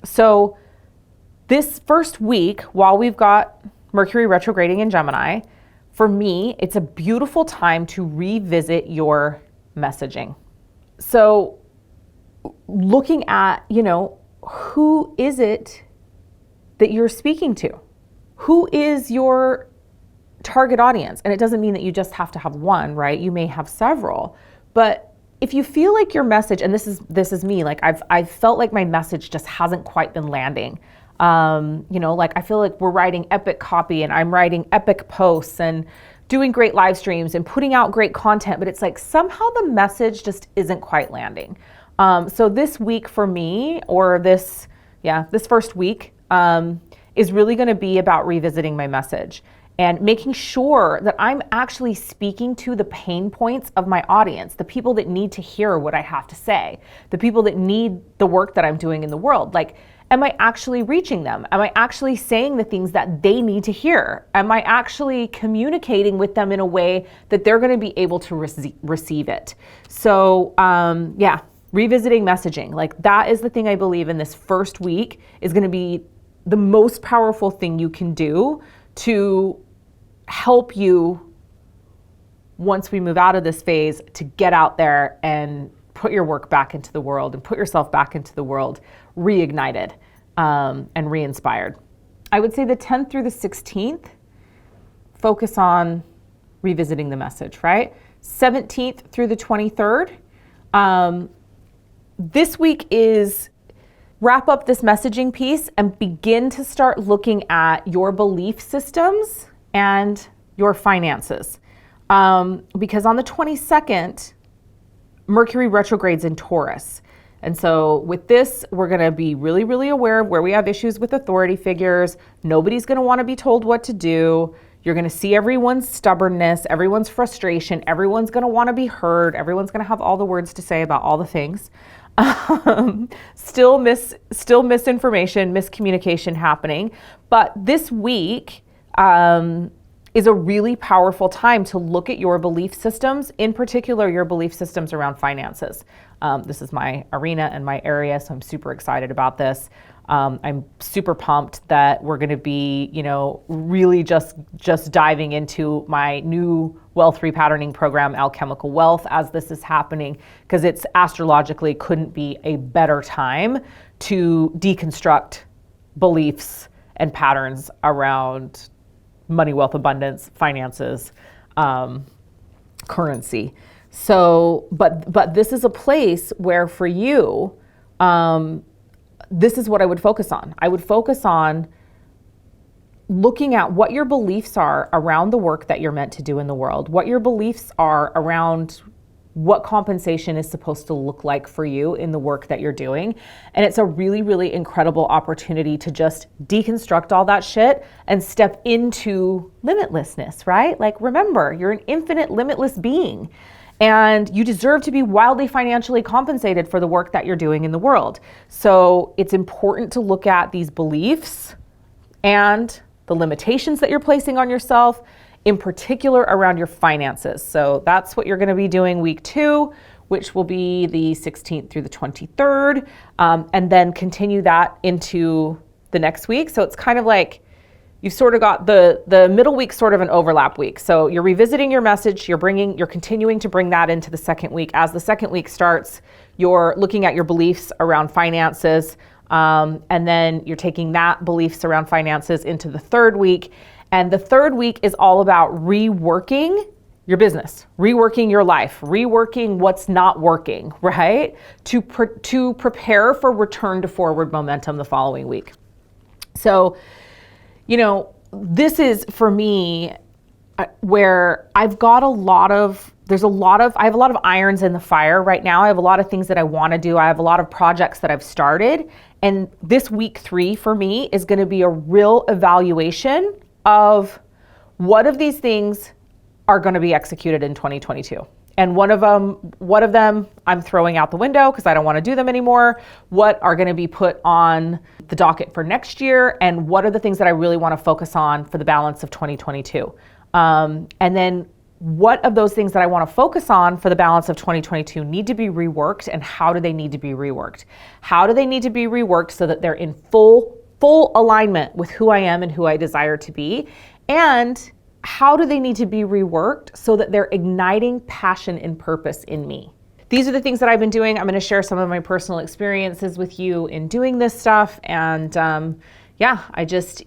Speaker 1: So this first week, while we've got Mercury retrograding in Gemini, for me, it's a beautiful time to revisit your messaging. So looking at, who is it that you're speaking to? Who is your target audience? And it doesn't mean that you just have to have one, right? You may have several, but if you feel like your message, and this is me, like I've felt like my message just hasn't quite been landing. Like I feel like we're writing epic copy and I'm writing epic posts and doing great live streams and putting out great content, but it's like somehow the message just isn't quite landing. So this week for me, or this first week, is really going to be about revisiting my message and making sure that I'm actually speaking to the pain points of my audience, the people that need to hear what I have to say, the people that need the work that I'm doing in the world. Like, am I actually reaching them? Am I actually saying the things that they need to hear? Am I actually communicating with them in a way that they're going to be able to receive it? So, revisiting messaging, like that is the thing I believe in this first week is going to be the most powerful thing you can do to help you, once we move out of this phase, to get out there and put your work back into the world and put yourself back into the world reignited and re-inspired. I would say the 10th through the 16th, focus on revisiting the message, right? 17th through the 23rd, this week is wrap up this messaging piece and begin to start looking at your belief systems and your finances. Because on the 22nd, Mercury retrogrades in Taurus. And so with this, we're going to be really, really aware of where we have issues with authority figures. Nobody's going to want to be told what to do. You're going to see everyone's stubbornness, everyone's frustration. Everyone's going to want to be heard. Everyone's going to have all the words to say about all the things. Still misinformation, miscommunication happening. But this week is a really powerful time to look at your belief systems, in particular your belief systems around finances. This is my arena and my area, so I'm super excited about this. I'm super pumped that we're going to be, really just diving into my new wealth repatterning program, Alchemical Wealth, as this is happening, because it's astrologically couldn't be a better time to deconstruct beliefs and patterns around money, wealth, abundance, finances, currency. So, but this is a place where for you, this is what I would focus on. I would focus on looking at what your beliefs are around the work that you're meant to do in the world, what your beliefs are around what compensation is supposed to look like for you in the work that you're doing. And it's a really, really incredible opportunity to just deconstruct all that shit and step into limitlessness, right? Like, remember, you're an infinite, limitless being. And you deserve to be wildly financially compensated for the work that you're doing in the world. So it's important to look at these beliefs and the limitations that you're placing on yourself, in particular around your finances. So that's what you're going to be doing week 2, which will be the 16th through the 23rd, and then continue that into the next week. So it's kind of like you've sort of got the middle week, sort of an overlap week. So you're revisiting your message, you're continuing to bring that into the second week. As the second week starts, you're looking at your beliefs around finances, and then you're taking that beliefs around finances into the third week. And the third week is all about reworking your business, reworking your life, reworking what's not working, right? To prepare for return to forward momentum the following week. So, this is for me where I have a lot of irons in the fire right now. I have a lot of things that I want to do. I have a lot of projects that I've started. And this week 3 for me is going to be a real evaluation of what of these things are going to be executed in 2022. And one of them I'm throwing out the window because I don't want to do them anymore. What are going to be put on the docket for next year? And what are the things that I really want to focus on for the balance of 2022? And then what of those things that I want to focus on for the balance of 2022 need to be reworked, and how do they need to be reworked? How do they need to be reworked so that they're in full alignment with who I am and who I desire to be? And how do they need to be reworked so that they're igniting passion and purpose in me? These are the things that I've been doing. I'm going to share some of my personal experiences with you in doing this stuff. And I just,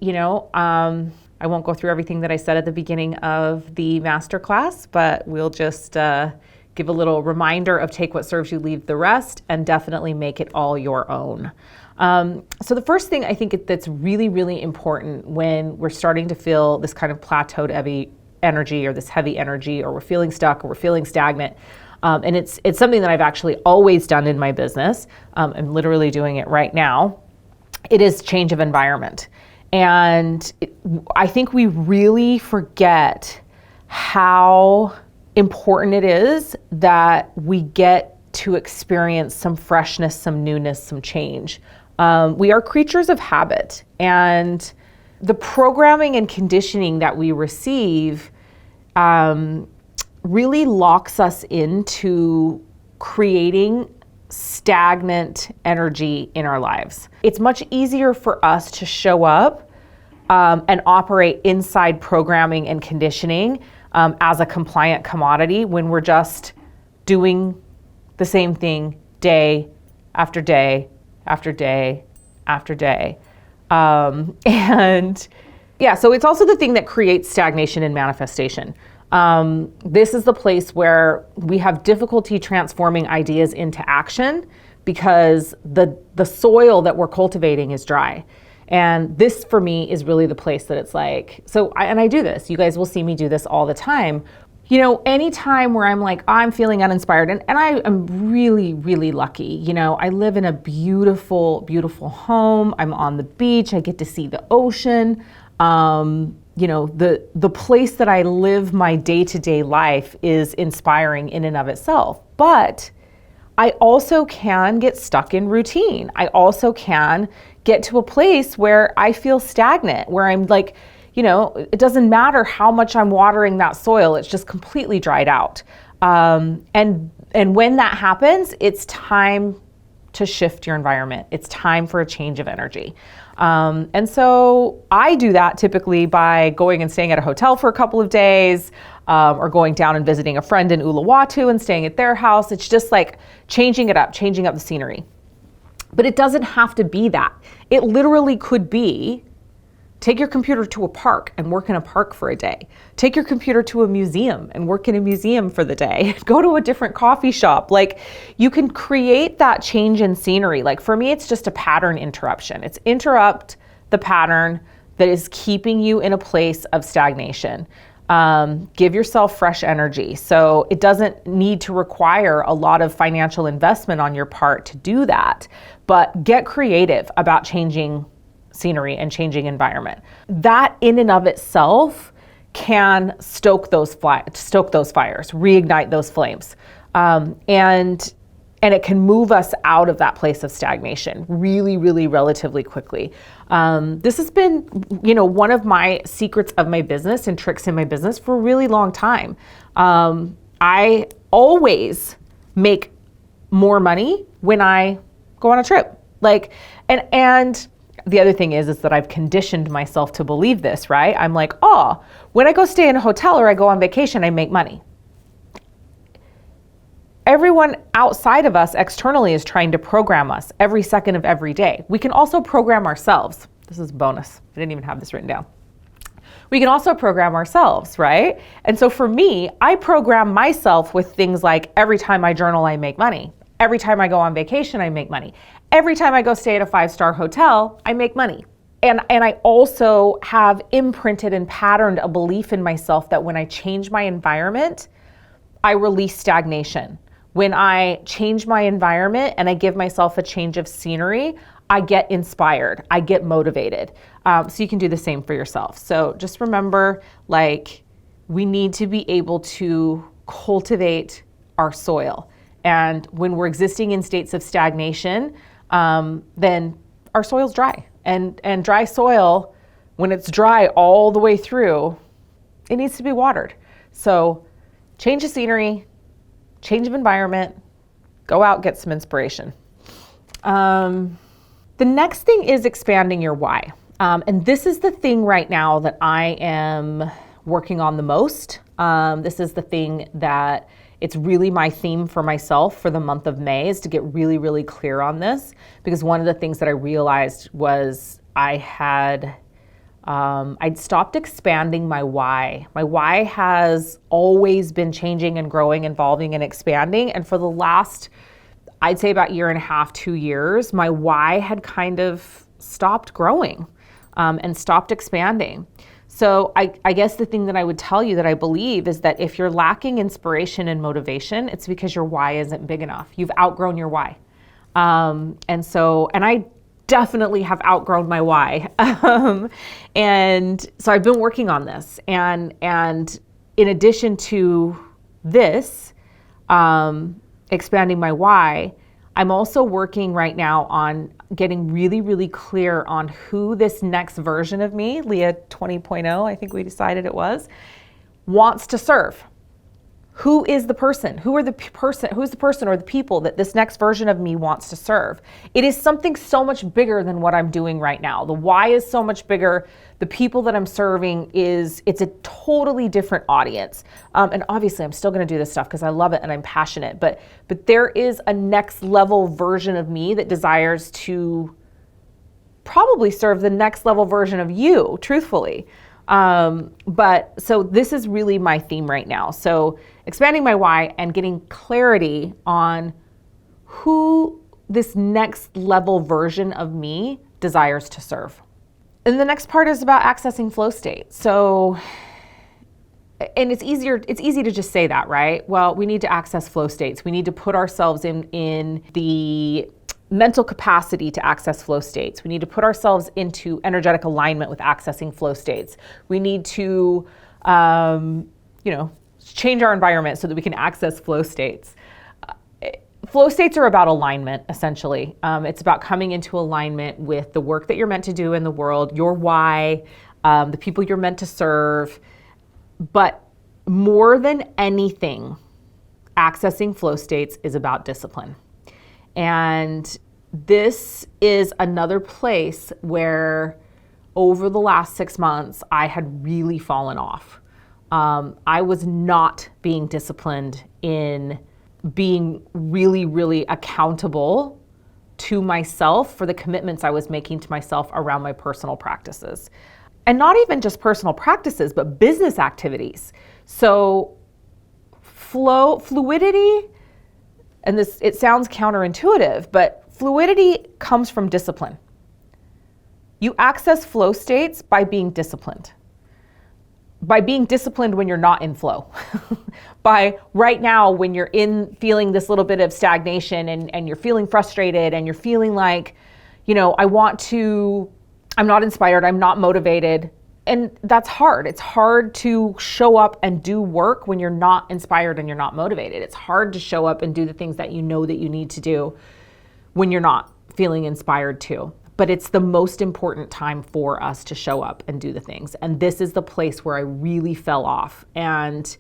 Speaker 1: I won't go through everything that I said at the beginning of the masterclass, but we'll just give a little reminder of take what serves you, leave the rest, and definitely make it all your own. So the first thing I think that's really, really important when we're starting to feel this kind of plateaued heavy energy, or this heavy energy, or we're feeling stuck, or we're feeling stagnant. And it's something that I've actually always done in my business. I'm literally doing it right now. It is change of environment. And I think we really forget how important it is that we get to experience some freshness, some newness, some change. We are creatures of habit, and the programming and conditioning that we receive really locks us into creating stagnant energy in our lives. It's much easier for us to show up and operate inside programming and conditioning as a compliant commodity when we're just doing the same thing day after day after day after day. So it's also the thing that creates stagnation and manifestation. This is the place where we have difficulty transforming ideas into action because the soil that we're cultivating is dry. And this for me is really the place that it's like, I do this, you guys will see me do this all the time. Anytime where I'm like, I'm feeling uninspired, and I am really, really lucky. I live in a beautiful, beautiful home. I'm on the beach. I get to see the ocean. The place that I live my day-to-day life is inspiring in and of itself. But I also can get stuck in routine. I also can get to a place where I feel stagnant, where I'm like, it doesn't matter how much I'm watering that soil, it's just completely dried out. And when that happens, it's time to shift your environment. It's time for a change of energy. And so I do that typically by going and staying at a hotel for a couple of days, or going down and visiting a friend in Uluwatu and staying at their house. It's just like changing up the scenery. But it doesn't have to be that. It literally could be Take your computer to a park and work in a park for a day. Take your computer to a museum and work in a museum for the day. Go to a different coffee shop. Like, you can create that change in scenery. Like, for me, it's just a pattern interruption. It's interrupt the pattern that is keeping you in a place of stagnation. Give yourself fresh energy. So it doesn't need to require a lot of financial investment on your part to do that, but get creative about changing scenery and changing environment. That in and of itself can stoke those fires, reignite those flames. And it can move us out of that place of stagnation really, really relatively quickly. This has been, one of my secrets of my business and tricks in my business for a really long time. I always make more money when I go on a trip. And the other thing is that I've conditioned myself to believe this, right? I'm like, when I go stay in a hotel or I go on vacation, I make money. Everyone outside of us externally is trying to program us every second of every day. We can also program ourselves. This is bonus. I didn't even have this written down. We can also program ourselves, right? And so for me, I program myself with things like every time I journal, I make money. Every time I go on vacation, I make money. Every time I go stay at a 5-star hotel, I make money. And I also have imprinted and patterned a belief in myself that when I change my environment, I release stagnation. When I change my environment and I give myself a change of scenery, I get inspired, I get motivated. So you can do the same for yourself. So just remember, we need to be able to cultivate our soil. And when we're existing in states of stagnation, then our soil's dry. And dry soil, when it's dry all the way through, it needs to be watered. So change the scenery, change of environment, go out, get some inspiration. The next thing is expanding your why. And this is the thing right now that I am working on the most. This is the thing that it's really my theme for myself for the month of May, is to get really, really clear on this. Because one of the things that I realized was I'd stopped expanding my why. My why has always been changing and growing, evolving and expanding. And for the last, I'd say about 1.5 to 2 years, my why had kind of stopped growing and stopped expanding. So I guess the thing that I would tell you that I believe is that if you're lacking inspiration and motivation, it's because your why isn't big enough. You've outgrown your why. And I definitely have outgrown my why. And so I've been working on this. And in addition to this, expanding my why, I'm also working right now on getting really, really clear on who this next version of me, Leah 20.0, I think we decided it was, wants to serve. Who is the person? Who's the person or the people that this next version of me wants to serve? It is something so much bigger than what I'm doing right now. The why is so much bigger. The people that I'm serving it's a totally different audience. And obviously I'm still going to do this stuff because I love it and I'm passionate, but there is a next level version of me that desires to probably serve the next level version of you, truthfully. But so this is really my theme right now. So expanding my why and getting clarity on who this next level version of me desires to serve. And the next part is about accessing flow state. So, and it's easy to just say that, right? Well, we need to access flow states. We need to put ourselves in the mental capacity to access flow states. We need to put ourselves into energetic alignment with accessing flow states. We need to, change our environment so that we can access flow states. Flow states are about alignment, essentially. It's about coming into alignment with the work that you're meant to do in the world, your why, the people you're meant to serve. But more than anything, accessing flow states is about discipline. And this is another place where over the last 6 months, I had really fallen off. I was not being disciplined in being really, really accountable to myself for the commitments I was making to myself around my personal practices. And not even just personal practices, but business activities. So fluidity, and this, it sounds counterintuitive, but fluidity comes from discipline. You access flow states by being disciplined. By being disciplined when you're not in flow. By right now, when you're feeling this little bit of stagnation and you're feeling frustrated and you're feeling like, I'm not inspired, I'm not motivated. And that's hard. It's hard to show up and do work when you're not inspired and you're not motivated. It's hard to show up and do the things that you know that you need to do when you're not feeling inspired to. But it's the most important time for us to show up and do the things. And this is the place where I really fell off. And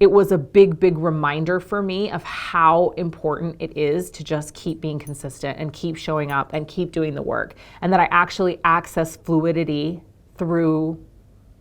Speaker 1: it was a big, big reminder for me of how important it is to just keep being consistent and keep showing up and keep doing the work. And that I actually access fluidity through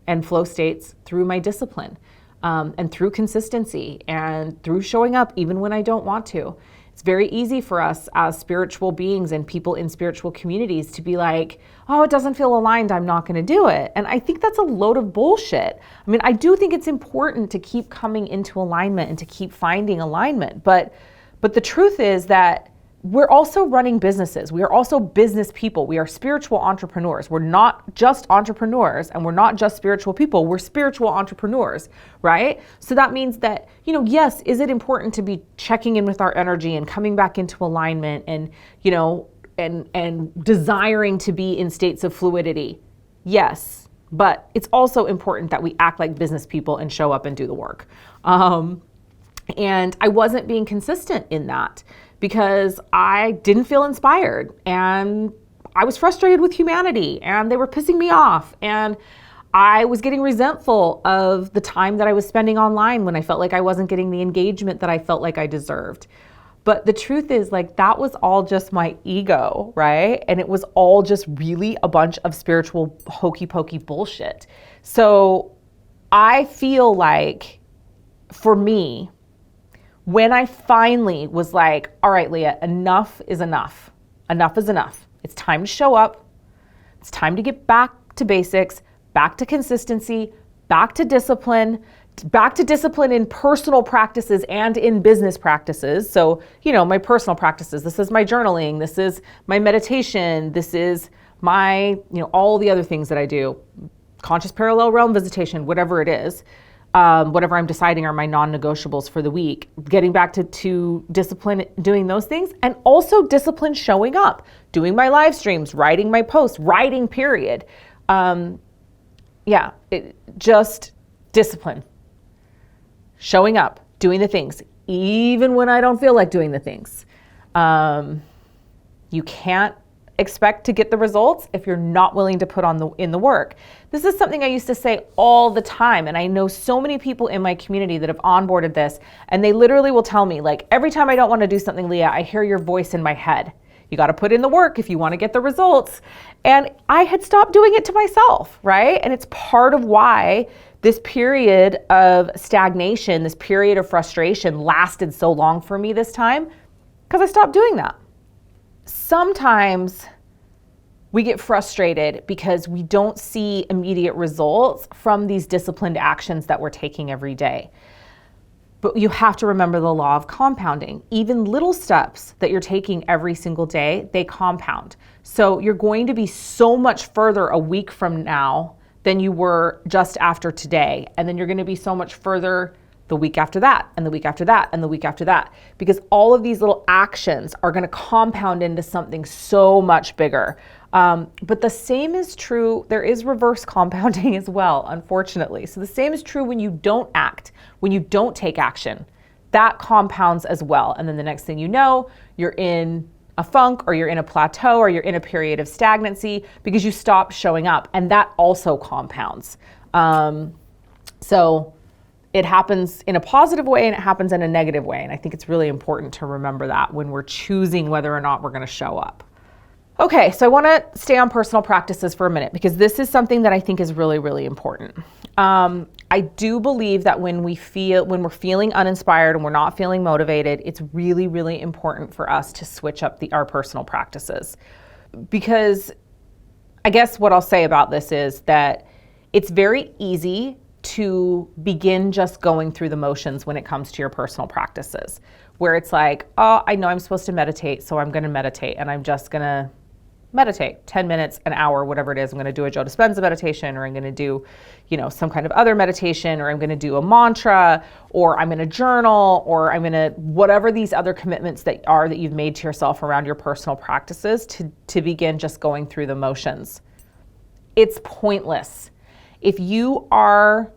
Speaker 1: and flow states through my discipline, and through consistency and through showing up even when I don't want to. It's very easy for us as spiritual beings and people in spiritual communities to be like, oh, it doesn't feel aligned, I'm not going to do it. And I think that's a load of bullshit. I mean, I do think it's important to keep coming into alignment and to keep finding alignment. But the truth is that we're also running businesses. We are also business people. We are spiritual entrepreneurs. We're not just entrepreneurs and we're not just spiritual people. We're spiritual entrepreneurs, right? So that means that, yes, is it important to be checking in with our energy and coming back into alignment and, and desiring to be in states of fluidity? Yes, but it's also important that we act like business people and show up and do the work. And I wasn't being consistent in that, because I didn't feel inspired and I was frustrated with humanity and they were pissing me off. And I was getting resentful of the time that I was spending online when I felt like I wasn't getting the engagement that I felt like I deserved. But the truth is, that was all just my ego, right? And it was all just really a bunch of spiritual hokey pokey bullshit. So I feel like for me, when I finally was like, all right, Leah, enough is enough. Enough is enough. It's time to show up. It's time to get back to basics, back to consistency, back to discipline in personal practices and in business practices. So, my personal practices, this is my journaling, this is my meditation, this is my, all the other things that I do, conscious parallel realm visitation, whatever it is. Whatever I'm deciding are my non-negotiables for the week, getting back to discipline, doing those things, and also discipline showing up, doing my live streams, writing my posts, writing period. Just discipline, showing up, doing the things, even when I don't feel like doing the things. You can't expect to get the results if you're not willing to put in the work. This is something I used to say all the time, and I know so many people in my community that have onboarded this, and they literally will tell me, every time I don't want to do something, Leah, I hear your voice in my head. You got to put in the work if you want to get the results. And I had stopped doing it to myself, right? And it's part of why this period of stagnation, this period of frustration lasted so long for me this time, because I stopped doing that. Sometimes we get frustrated because we don't see immediate results from these disciplined actions that we're taking every day. But you have to remember the law of compounding. Even little steps that you're taking every single day, they compound. So you're going to be so much further a week from now than you were just after today. And then you're going to be so much further the week after that, and the week after that, and the week after that, because all of these little actions are going to compound into something so much bigger. But the same is true, there is reverse compounding as well, unfortunately. So the same is true when you don't act, when you don't take action. That compounds as well. And then the next thing you know, you're in a funk, or you're in a plateau, or you're in a period of stagnancy because you stop showing up, and that also compounds. So it happens in a positive way and it happens in a negative way. And I think it's really important to remember that when we're choosing whether or not we're going to show up. Okay, so I want to stay on personal practices for a minute, because this is something that I think is really, really important. I do believe that when we're feeling uninspired and we're not feeling motivated, it's really, really important for us to switch up our personal practices. Because I guess what I'll say about this is that It's very easy to begin just going through the motions when it comes to your personal practices, where it's like, oh, I know I'm supposed to meditate, so I'm going to meditate, and I'm just going to meditate 10 minutes, an hour, whatever it is. I'm going to do a Joe Dispenza meditation, or I'm going to do, some kind of other meditation, or I'm going to do a mantra, or I'm going to journal, or I'm going to, whatever these other commitments that you've made to yourself around your personal practices, to begin just going through the motions. It's pointless. If you are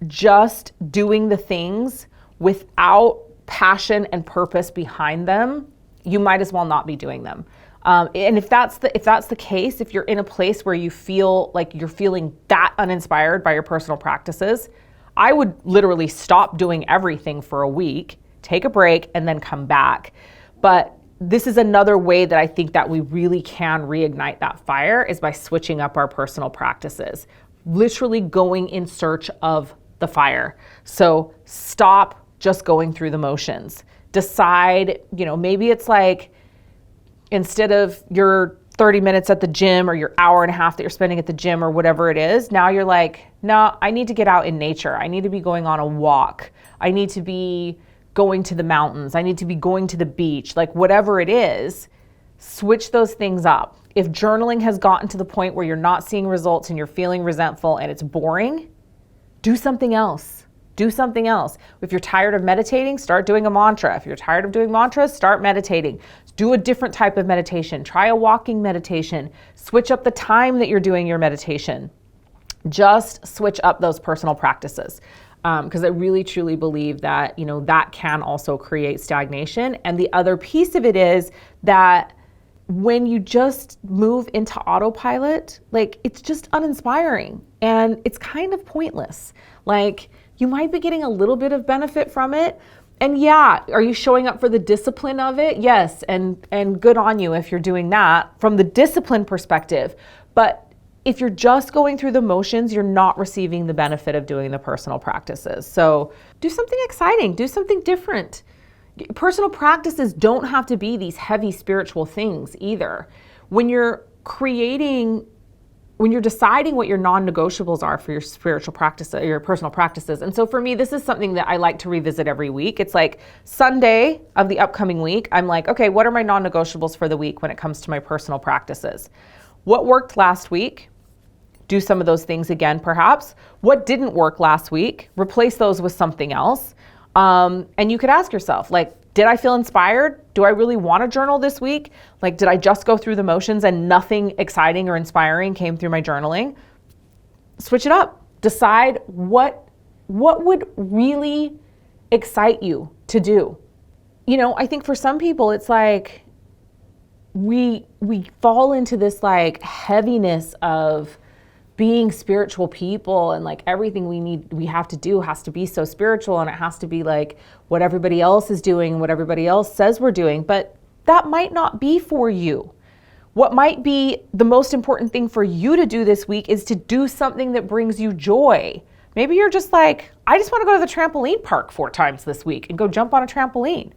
Speaker 1: just doing the things without passion and purpose behind them, you might as well not be doing them. And if that's the case, if you're in a place where you feel like you're feeling that uninspired by your personal practices, I would literally stop doing everything for a week, take a break, and then come back. But this is another way that I think that we really can reignite that fire, is by switching up our personal practices, literally going in search of the fire. So stop just going through the motions. Decide, maybe it's like, instead of your 30 minutes at the gym or your hour and a half that you're spending at the gym or whatever it is, now you're like, no, I need to get out in nature. I need to be going on a walk. I need to be going to the mountains. I need to be going to the beach, like whatever it is, switch those things up. If journaling has gotten to the point where you're not seeing results and you're feeling resentful and it's boring, do something else. Do something else. If you're tired of meditating, start doing a mantra. If you're tired of doing mantras, start meditating. Do a different type of meditation. Try a walking meditation. Switch up the time that you're doing your meditation. Just switch up those personal practices. Because I really, truly believe that, that can also create stagnation. And the other piece of it is that when you just move into autopilot, it's just uninspiring and it's kind of pointless. You might be getting a little bit of benefit from it. And yeah, are you showing up for the discipline of it? Yes. And good on you if you're doing that from the discipline perspective. But if you're just going through the motions, you're not receiving the benefit of doing the personal practices. So do something exciting, do something different. Personal practices don't have to be these heavy spiritual things either. When you're deciding what your non-negotiables are for your spiritual practice, or your personal practices. And so for me, this is something that I like to revisit every week. It's like Sunday of the upcoming week, I'm like, okay, what are my non-negotiables for the week when it comes to my personal practices? What worked last week? Do some of those things again, perhaps. What didn't work last week? Replace those with something else. And you could ask yourself, did I feel inspired? Do I really want to journal this week? Did I just go through the motions and nothing exciting or inspiring came through my journaling? Switch it up. Decide what would really excite you to do. I think for some people, it's like we fall into this heaviness of being spiritual people, and everything we have to do has to be so spiritual, and it has to be what everybody else is doing, what everybody else says we're doing. But that might not be for you. What might be the most important thing for you to do this week is to do something that brings you joy. Maybe you're just I just want to go to the trampoline park 4 times this week and go jump on a trampoline.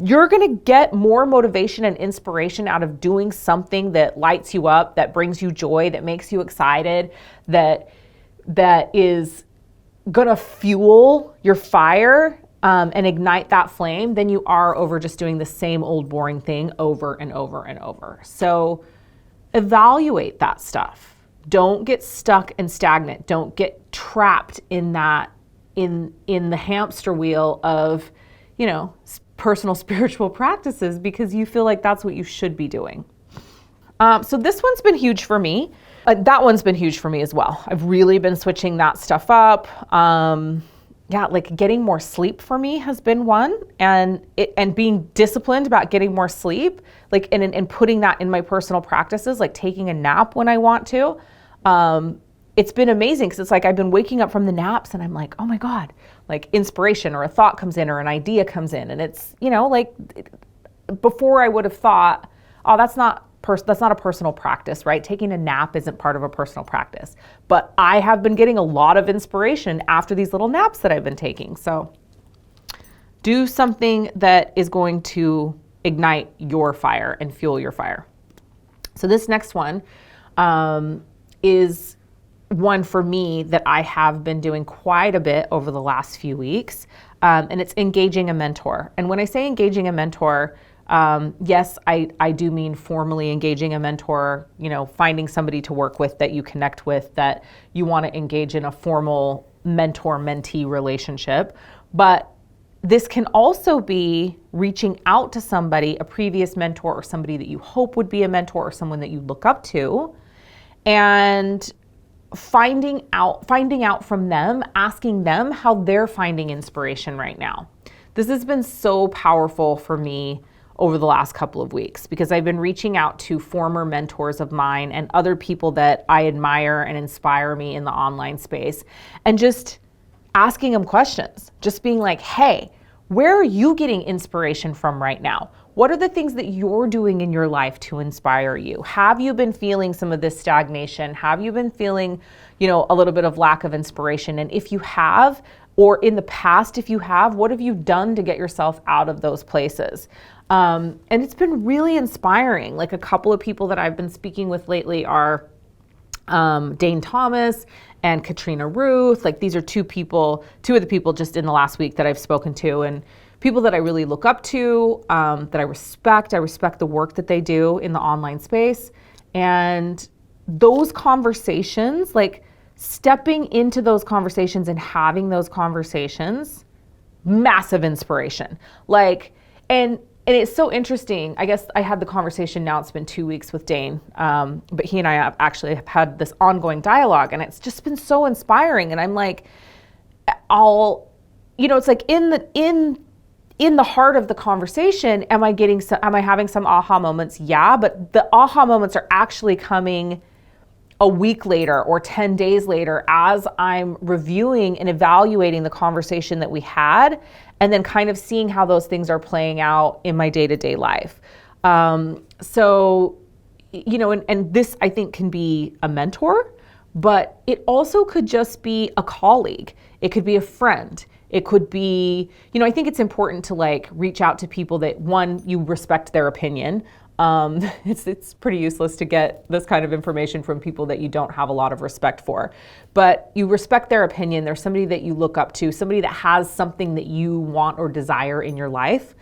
Speaker 1: You're going to get more motivation and inspiration out of doing something that lights you up, that brings you joy, that makes you excited, that is going to fuel your fire and ignite that flame than you are over just doing the same old boring thing over and over and over. So evaluate that stuff. Don't get stuck and stagnant. Don't get trapped in that, in the hamster wheel of, personal spiritual practices because you feel like that's what you should be doing. So this one's been huge for me. That one's been huge for me as well. I've really been switching that stuff up. Getting more sleep for me has been one, and being disciplined about getting more sleep, and putting that in my personal practices, taking a nap when I want to. It's been amazing because it's I've been waking up from the naps and I'm like, oh my God, inspiration or a thought comes in or an idea comes in. And it's, before I would have thought, oh, that's not a personal practice, right? Taking a nap isn't part of a personal practice. But I have been getting a lot of inspiration after these little naps that I've been taking. So do something that is going to ignite your fire and fuel your fire. So this next one is one for me that I have been doing quite a bit over the last few weeks. And it's engaging a mentor. And when I say engaging a mentor, yes, I do mean formally engaging a mentor, finding somebody to work with that you connect with, that you want to engage in a formal mentor-mentee relationship. But this can also be reaching out to somebody, a previous mentor or somebody that you hope would be a mentor or someone that you look up to, and finding out from them, asking them how they're finding inspiration right now. This has been so powerful for me over the last couple of weeks because I've been reaching out to former mentors of mine and other people that I admire and inspire me in the online space, and just asking them questions, just being like, hey, where are you getting inspiration from right now? What are the things that you're doing in your life to inspire you? Have you been feeling some of this stagnation? Have you been feeling, a little bit of lack of inspiration? And if you have, or in the past, if you have, what have you done to get yourself out of those places? And it's been really inspiring. Like, a couple of people that I've been speaking with lately are Dane Thomas and Katrina Ruth. Like, these are two of the people just in the last week that I've spoken to, and people that I really look up to, that I respect. I respect the work that they do in the online space. And those conversations, like stepping into those conversations and having those conversations, massive inspiration. And it's so interesting. I guess I had the conversation now, it's been 2 weeks with Dane, but he and I have had this ongoing dialogue, and it's just been so inspiring. And I'm like, it's like in the heart of the conversation, am I having some aha moments? Yeah, but the aha moments are actually coming a week later or 10 days later as I'm reviewing and evaluating the conversation that we had, and then kind of seeing how those things are playing out in my day-to-day life. So, and this I think can be a mentor, but it also could just be a colleague. It could be a friend. It could be, I think it's important to reach out to people that, one, you respect their opinion. It's pretty useless to get this kind of information from people that you don't have a lot of respect for, but you respect their opinion. There's somebody that you look up to, somebody that has something that you want or desire in your life.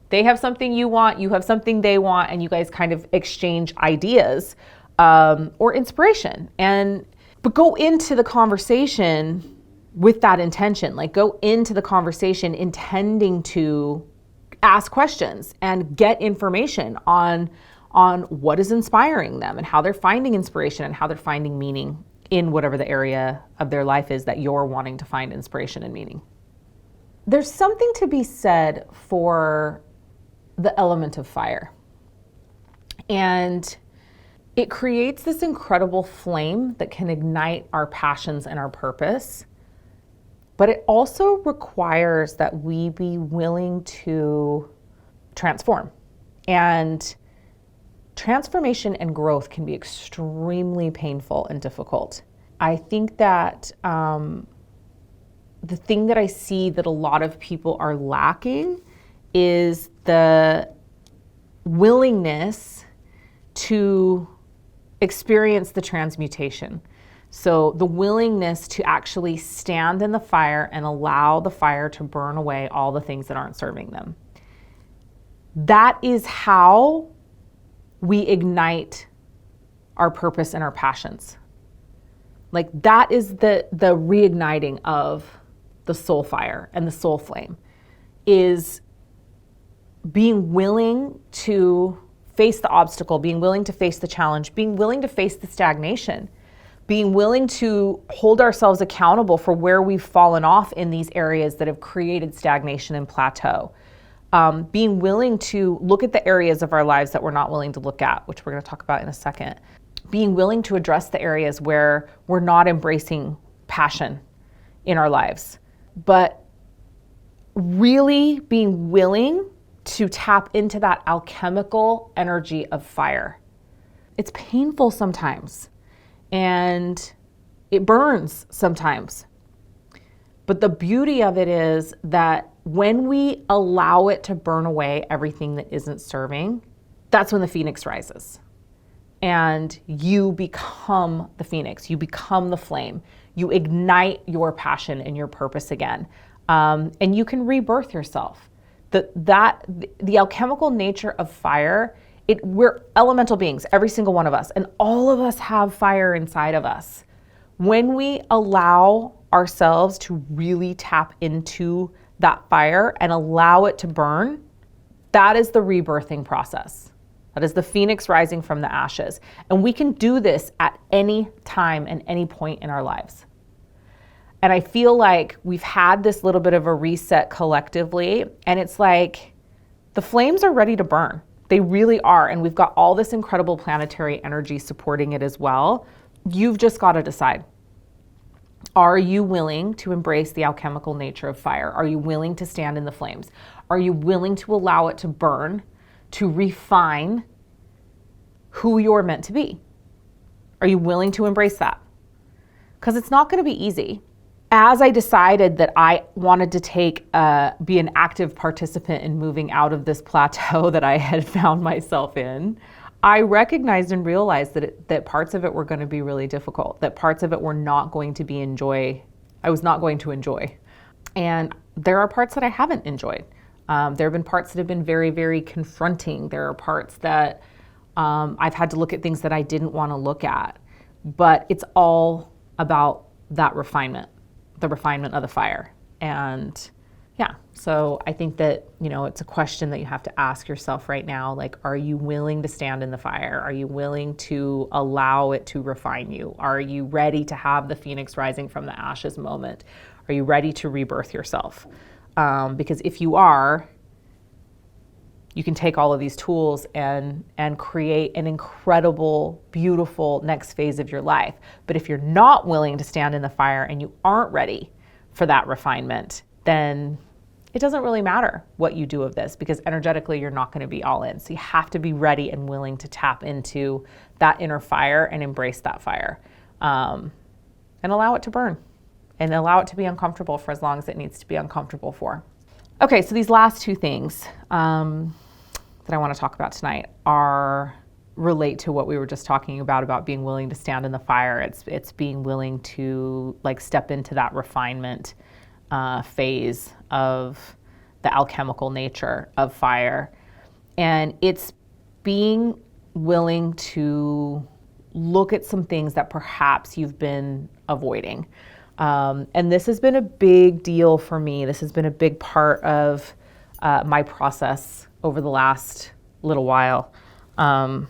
Speaker 1: They have something you want, you have something they want, and you guys kind of exchange ideas, or inspiration. But go into the conversation with that intention. Go into the conversation intending to ask questions and get information on what is inspiring them and how they're finding inspiration and how they're finding meaning in whatever the area of their life is that you're wanting to find inspiration and meaning. There's something to be said for the element of fire. And it creates this incredible flame that can ignite our passions and our purpose. But it also requires that we be willing to transform. And transformation and growth can be extremely painful and difficult. I think that the thing that I see that a lot of people are lacking is the willingness to experience the transmutation. So the willingness to actually stand in the fire and allow the fire to burn away all the things that aren't serving them. That is how we ignite our purpose and our passions. That is the reigniting of the soul fire and the soul flame, is being willing to face the obstacle, being willing to face the challenge, being willing to face the stagnation, being willing to hold ourselves accountable for where we've fallen off in these areas that have created stagnation and plateau. Being willing to look at the areas of our lives that we're not willing to look at, which we're going to talk about in a second. Being willing to address the areas where we're not embracing passion in our lives. But really being willing to tap into that alchemical energy of fire. It's painful sometimes. And it burns sometimes. But the beauty of it is that when we allow it to burn away everything that isn't serving, that's when the phoenix rises. and you become the phoenix, you become the flame, you ignite your passion and your purpose again. And you can rebirth yourself. The alchemical nature of fire, we're elemental beings, every single one of us, and all of us have fire inside of us. When we allow ourselves to really tap into that fire and allow it to burn, that is the rebirthing process. That is the phoenix rising from the ashes. And we can do this at any time and any point in our lives. And I feel like we've had this little bit of a reset collectively, and it's like the flames are ready to burn. They really are. And we've got all this incredible planetary energy supporting it as well. You've just got to decide. Are you willing to embrace the alchemical nature of fire? Are you willing to stand in the flames? Are you willing to allow it to burn, to refine who you're meant to be? Are you willing to embrace that? Because it's not going to be easy. As I decided that I wanted to be an active participant in moving out of this plateau that I had found myself in, I recognized and realized that parts of it were going to be really difficult, that parts of it were not going to be I was not going to enjoy. And there are parts that I haven't enjoyed. There have been parts that have been very, very confronting. There are parts that I've had to look at things that I didn't want to look at. But it's all about that refinement, the refinement of the fire. And yeah, so I think that, it's a question that you have to ask yourself right now. Like, are you willing to stand in the fire? Are you willing to allow it to refine you? Are you ready to have the phoenix rising from the ashes moment? Are you ready to rebirth yourself? Because if you are, you can take all of these tools and create an incredible, beautiful next phase of your life. But if you're not willing to stand in the fire and you aren't ready for that refinement, then it doesn't really matter what you do of this, because energetically you're not going to be all in. So you have to be ready and willing to tap into that inner fire and embrace that fire, and allow it to burn and allow it to be uncomfortable for as long as it needs to be uncomfortable for. Okay, so these last two things that I want to talk about tonight relate to what we were just talking about being willing to stand in the fire. It's being willing to step into that refinement phase of the alchemical nature of fire. And it's being willing to look at some things that perhaps you've been avoiding. And this has been a big deal for me. This has been a big part of my process over the last little while. The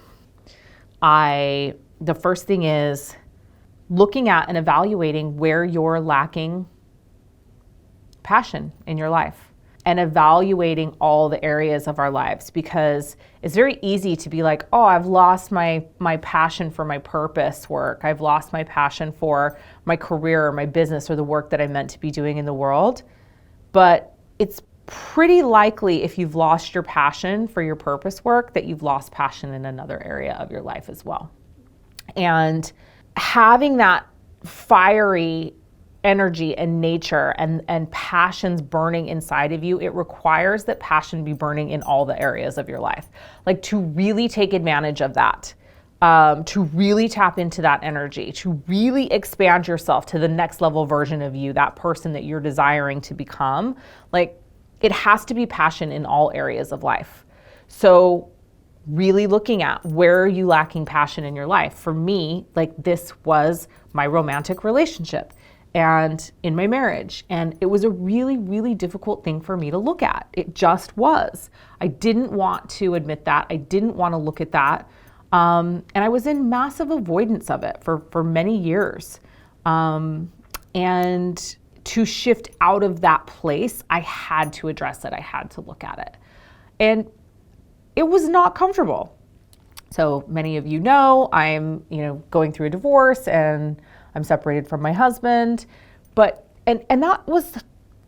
Speaker 1: first thing is looking at and evaluating where you're lacking passion in your life, and evaluating all the areas of our lives, because it's very easy to be like, oh, I've lost my passion for my purpose work. I've lost my passion for my career or my business or the work that I'm meant to be doing in the world. But it's pretty likely, if you've lost your passion for your purpose work, that you've lost passion in another area of your life as well. And having that fiery energy and nature and passions burning inside of you, it requires that passion be burning in all the areas of your life. Like, to really take advantage of that, to really tap into that energy, to really expand yourself to the next level version of you, that person that you're desiring to become. Like, it has to be passion in all areas of life. So really looking at, where are you lacking passion in your life? For me, this was my romantic relationship and in my marriage. And it was a really, really difficult thing for me to look at. It just was. I didn't want to admit that. I didn't want to look at that. And I was in massive avoidance of it for many years. And to shift out of that place, I had to address it. I had to look at it. And it was not comfortable. So many of you know, I'm, going through a divorce, and I'm separated from my husband. But, and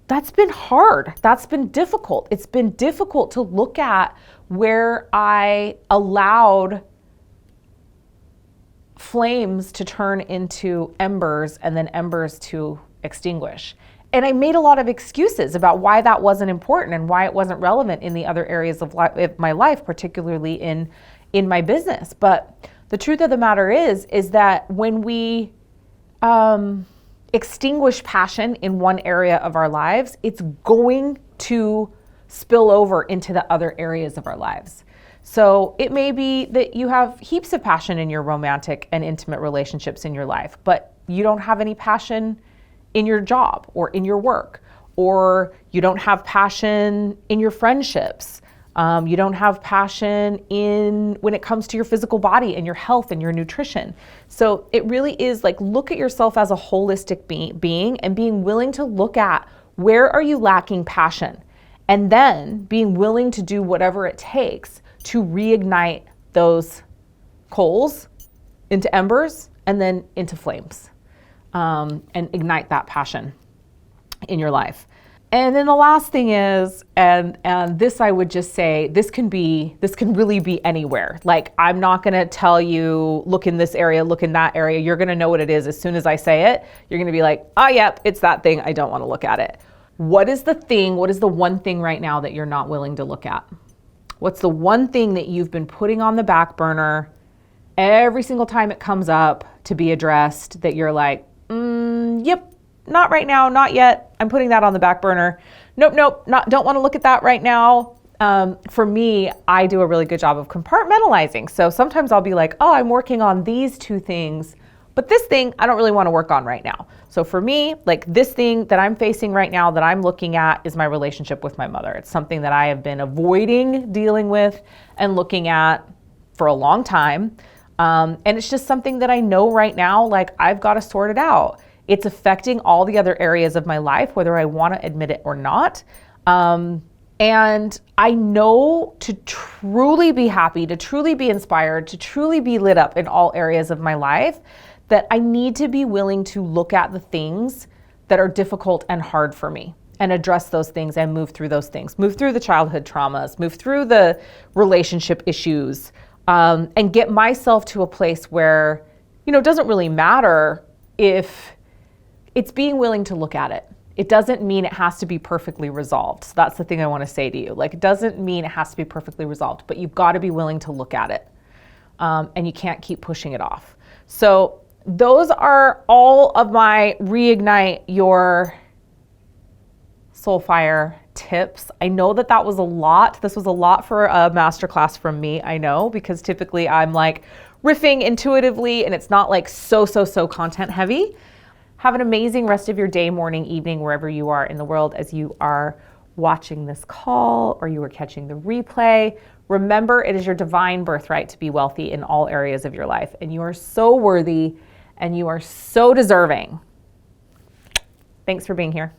Speaker 1: that's been hard. That's been difficult. It's been difficult to look at where I allowed flames to turn into embers and then embers to extinguish. And I made a lot of excuses about why that wasn't important and why it wasn't relevant in the other areas of my life, particularly in my business. But The truth of the matter is that when we extinguish passion in one area of our lives, it's going to spill over into the other areas of our lives. So it may be that you have heaps of passion in your romantic and intimate relationships in your life, but you don't have any passion in your job or in your work, or you don't have passion in your friendships. You don't have passion when it comes to your physical body and your health and your nutrition. So it really is like, look at yourself as a holistic being and being willing to look at where are you lacking passion, and then being willing to do whatever it takes to reignite those coals into embers and then into flames, and ignite that passion in your life. And then the last thing is, and this I would just say, this can really be anywhere. Like, I'm not going to tell you, look in this area, look in that area. You're going to know what it is as soon as I say it. You're going to be like, oh, yep, it's that thing. I don't want to look at it. What is the thing? What is the one thing right now that you're not willing to look at? What's the one thing that you've been putting on the back burner every single time it comes up to be addressed, that you're like, yep, not right now, not yet. I'm putting that on the back burner. Nope, don't want to look at that right now. For me, I do a really good job of compartmentalizing. So sometimes I'll be like, oh, I'm working on these two things, but this thing I don't really want to work on right now. So for me, like, this thing that I'm facing right now that I'm looking at is my relationship with my mother. It's something that I have been avoiding dealing with and looking at for a long time. And it's just something that I know right now, like, I've got to sort it out. It's affecting all the other areas of my life, whether I want to admit it or not. And I know to truly be happy, to truly be inspired, to truly be lit up in all areas of my life, that I need to be willing to look at the things that are difficult and hard for me and address those things and move through those things, move through the childhood traumas, move through the relationship issues, and get myself to a place where, it doesn't really matter if it's being willing to look at it. It doesn't mean it has to be perfectly resolved. So that's the thing I want to say to you. Like, it doesn't mean it has to be perfectly resolved, but you've got to be willing to look at it. And you can't keep pushing it off. So those are all of my Reignite Your Soul Fire tips. I know that was a lot. This was a lot for a masterclass from me, I know, because typically I'm like riffing intuitively and it's not like so content heavy. Have an amazing rest of your day, morning, evening, wherever you are in the world as you are watching this call or you are catching the replay. Remember, it is your divine birthright to be wealthy in all areas of your life, and you are so worthy and you are so deserving. Thanks for being here.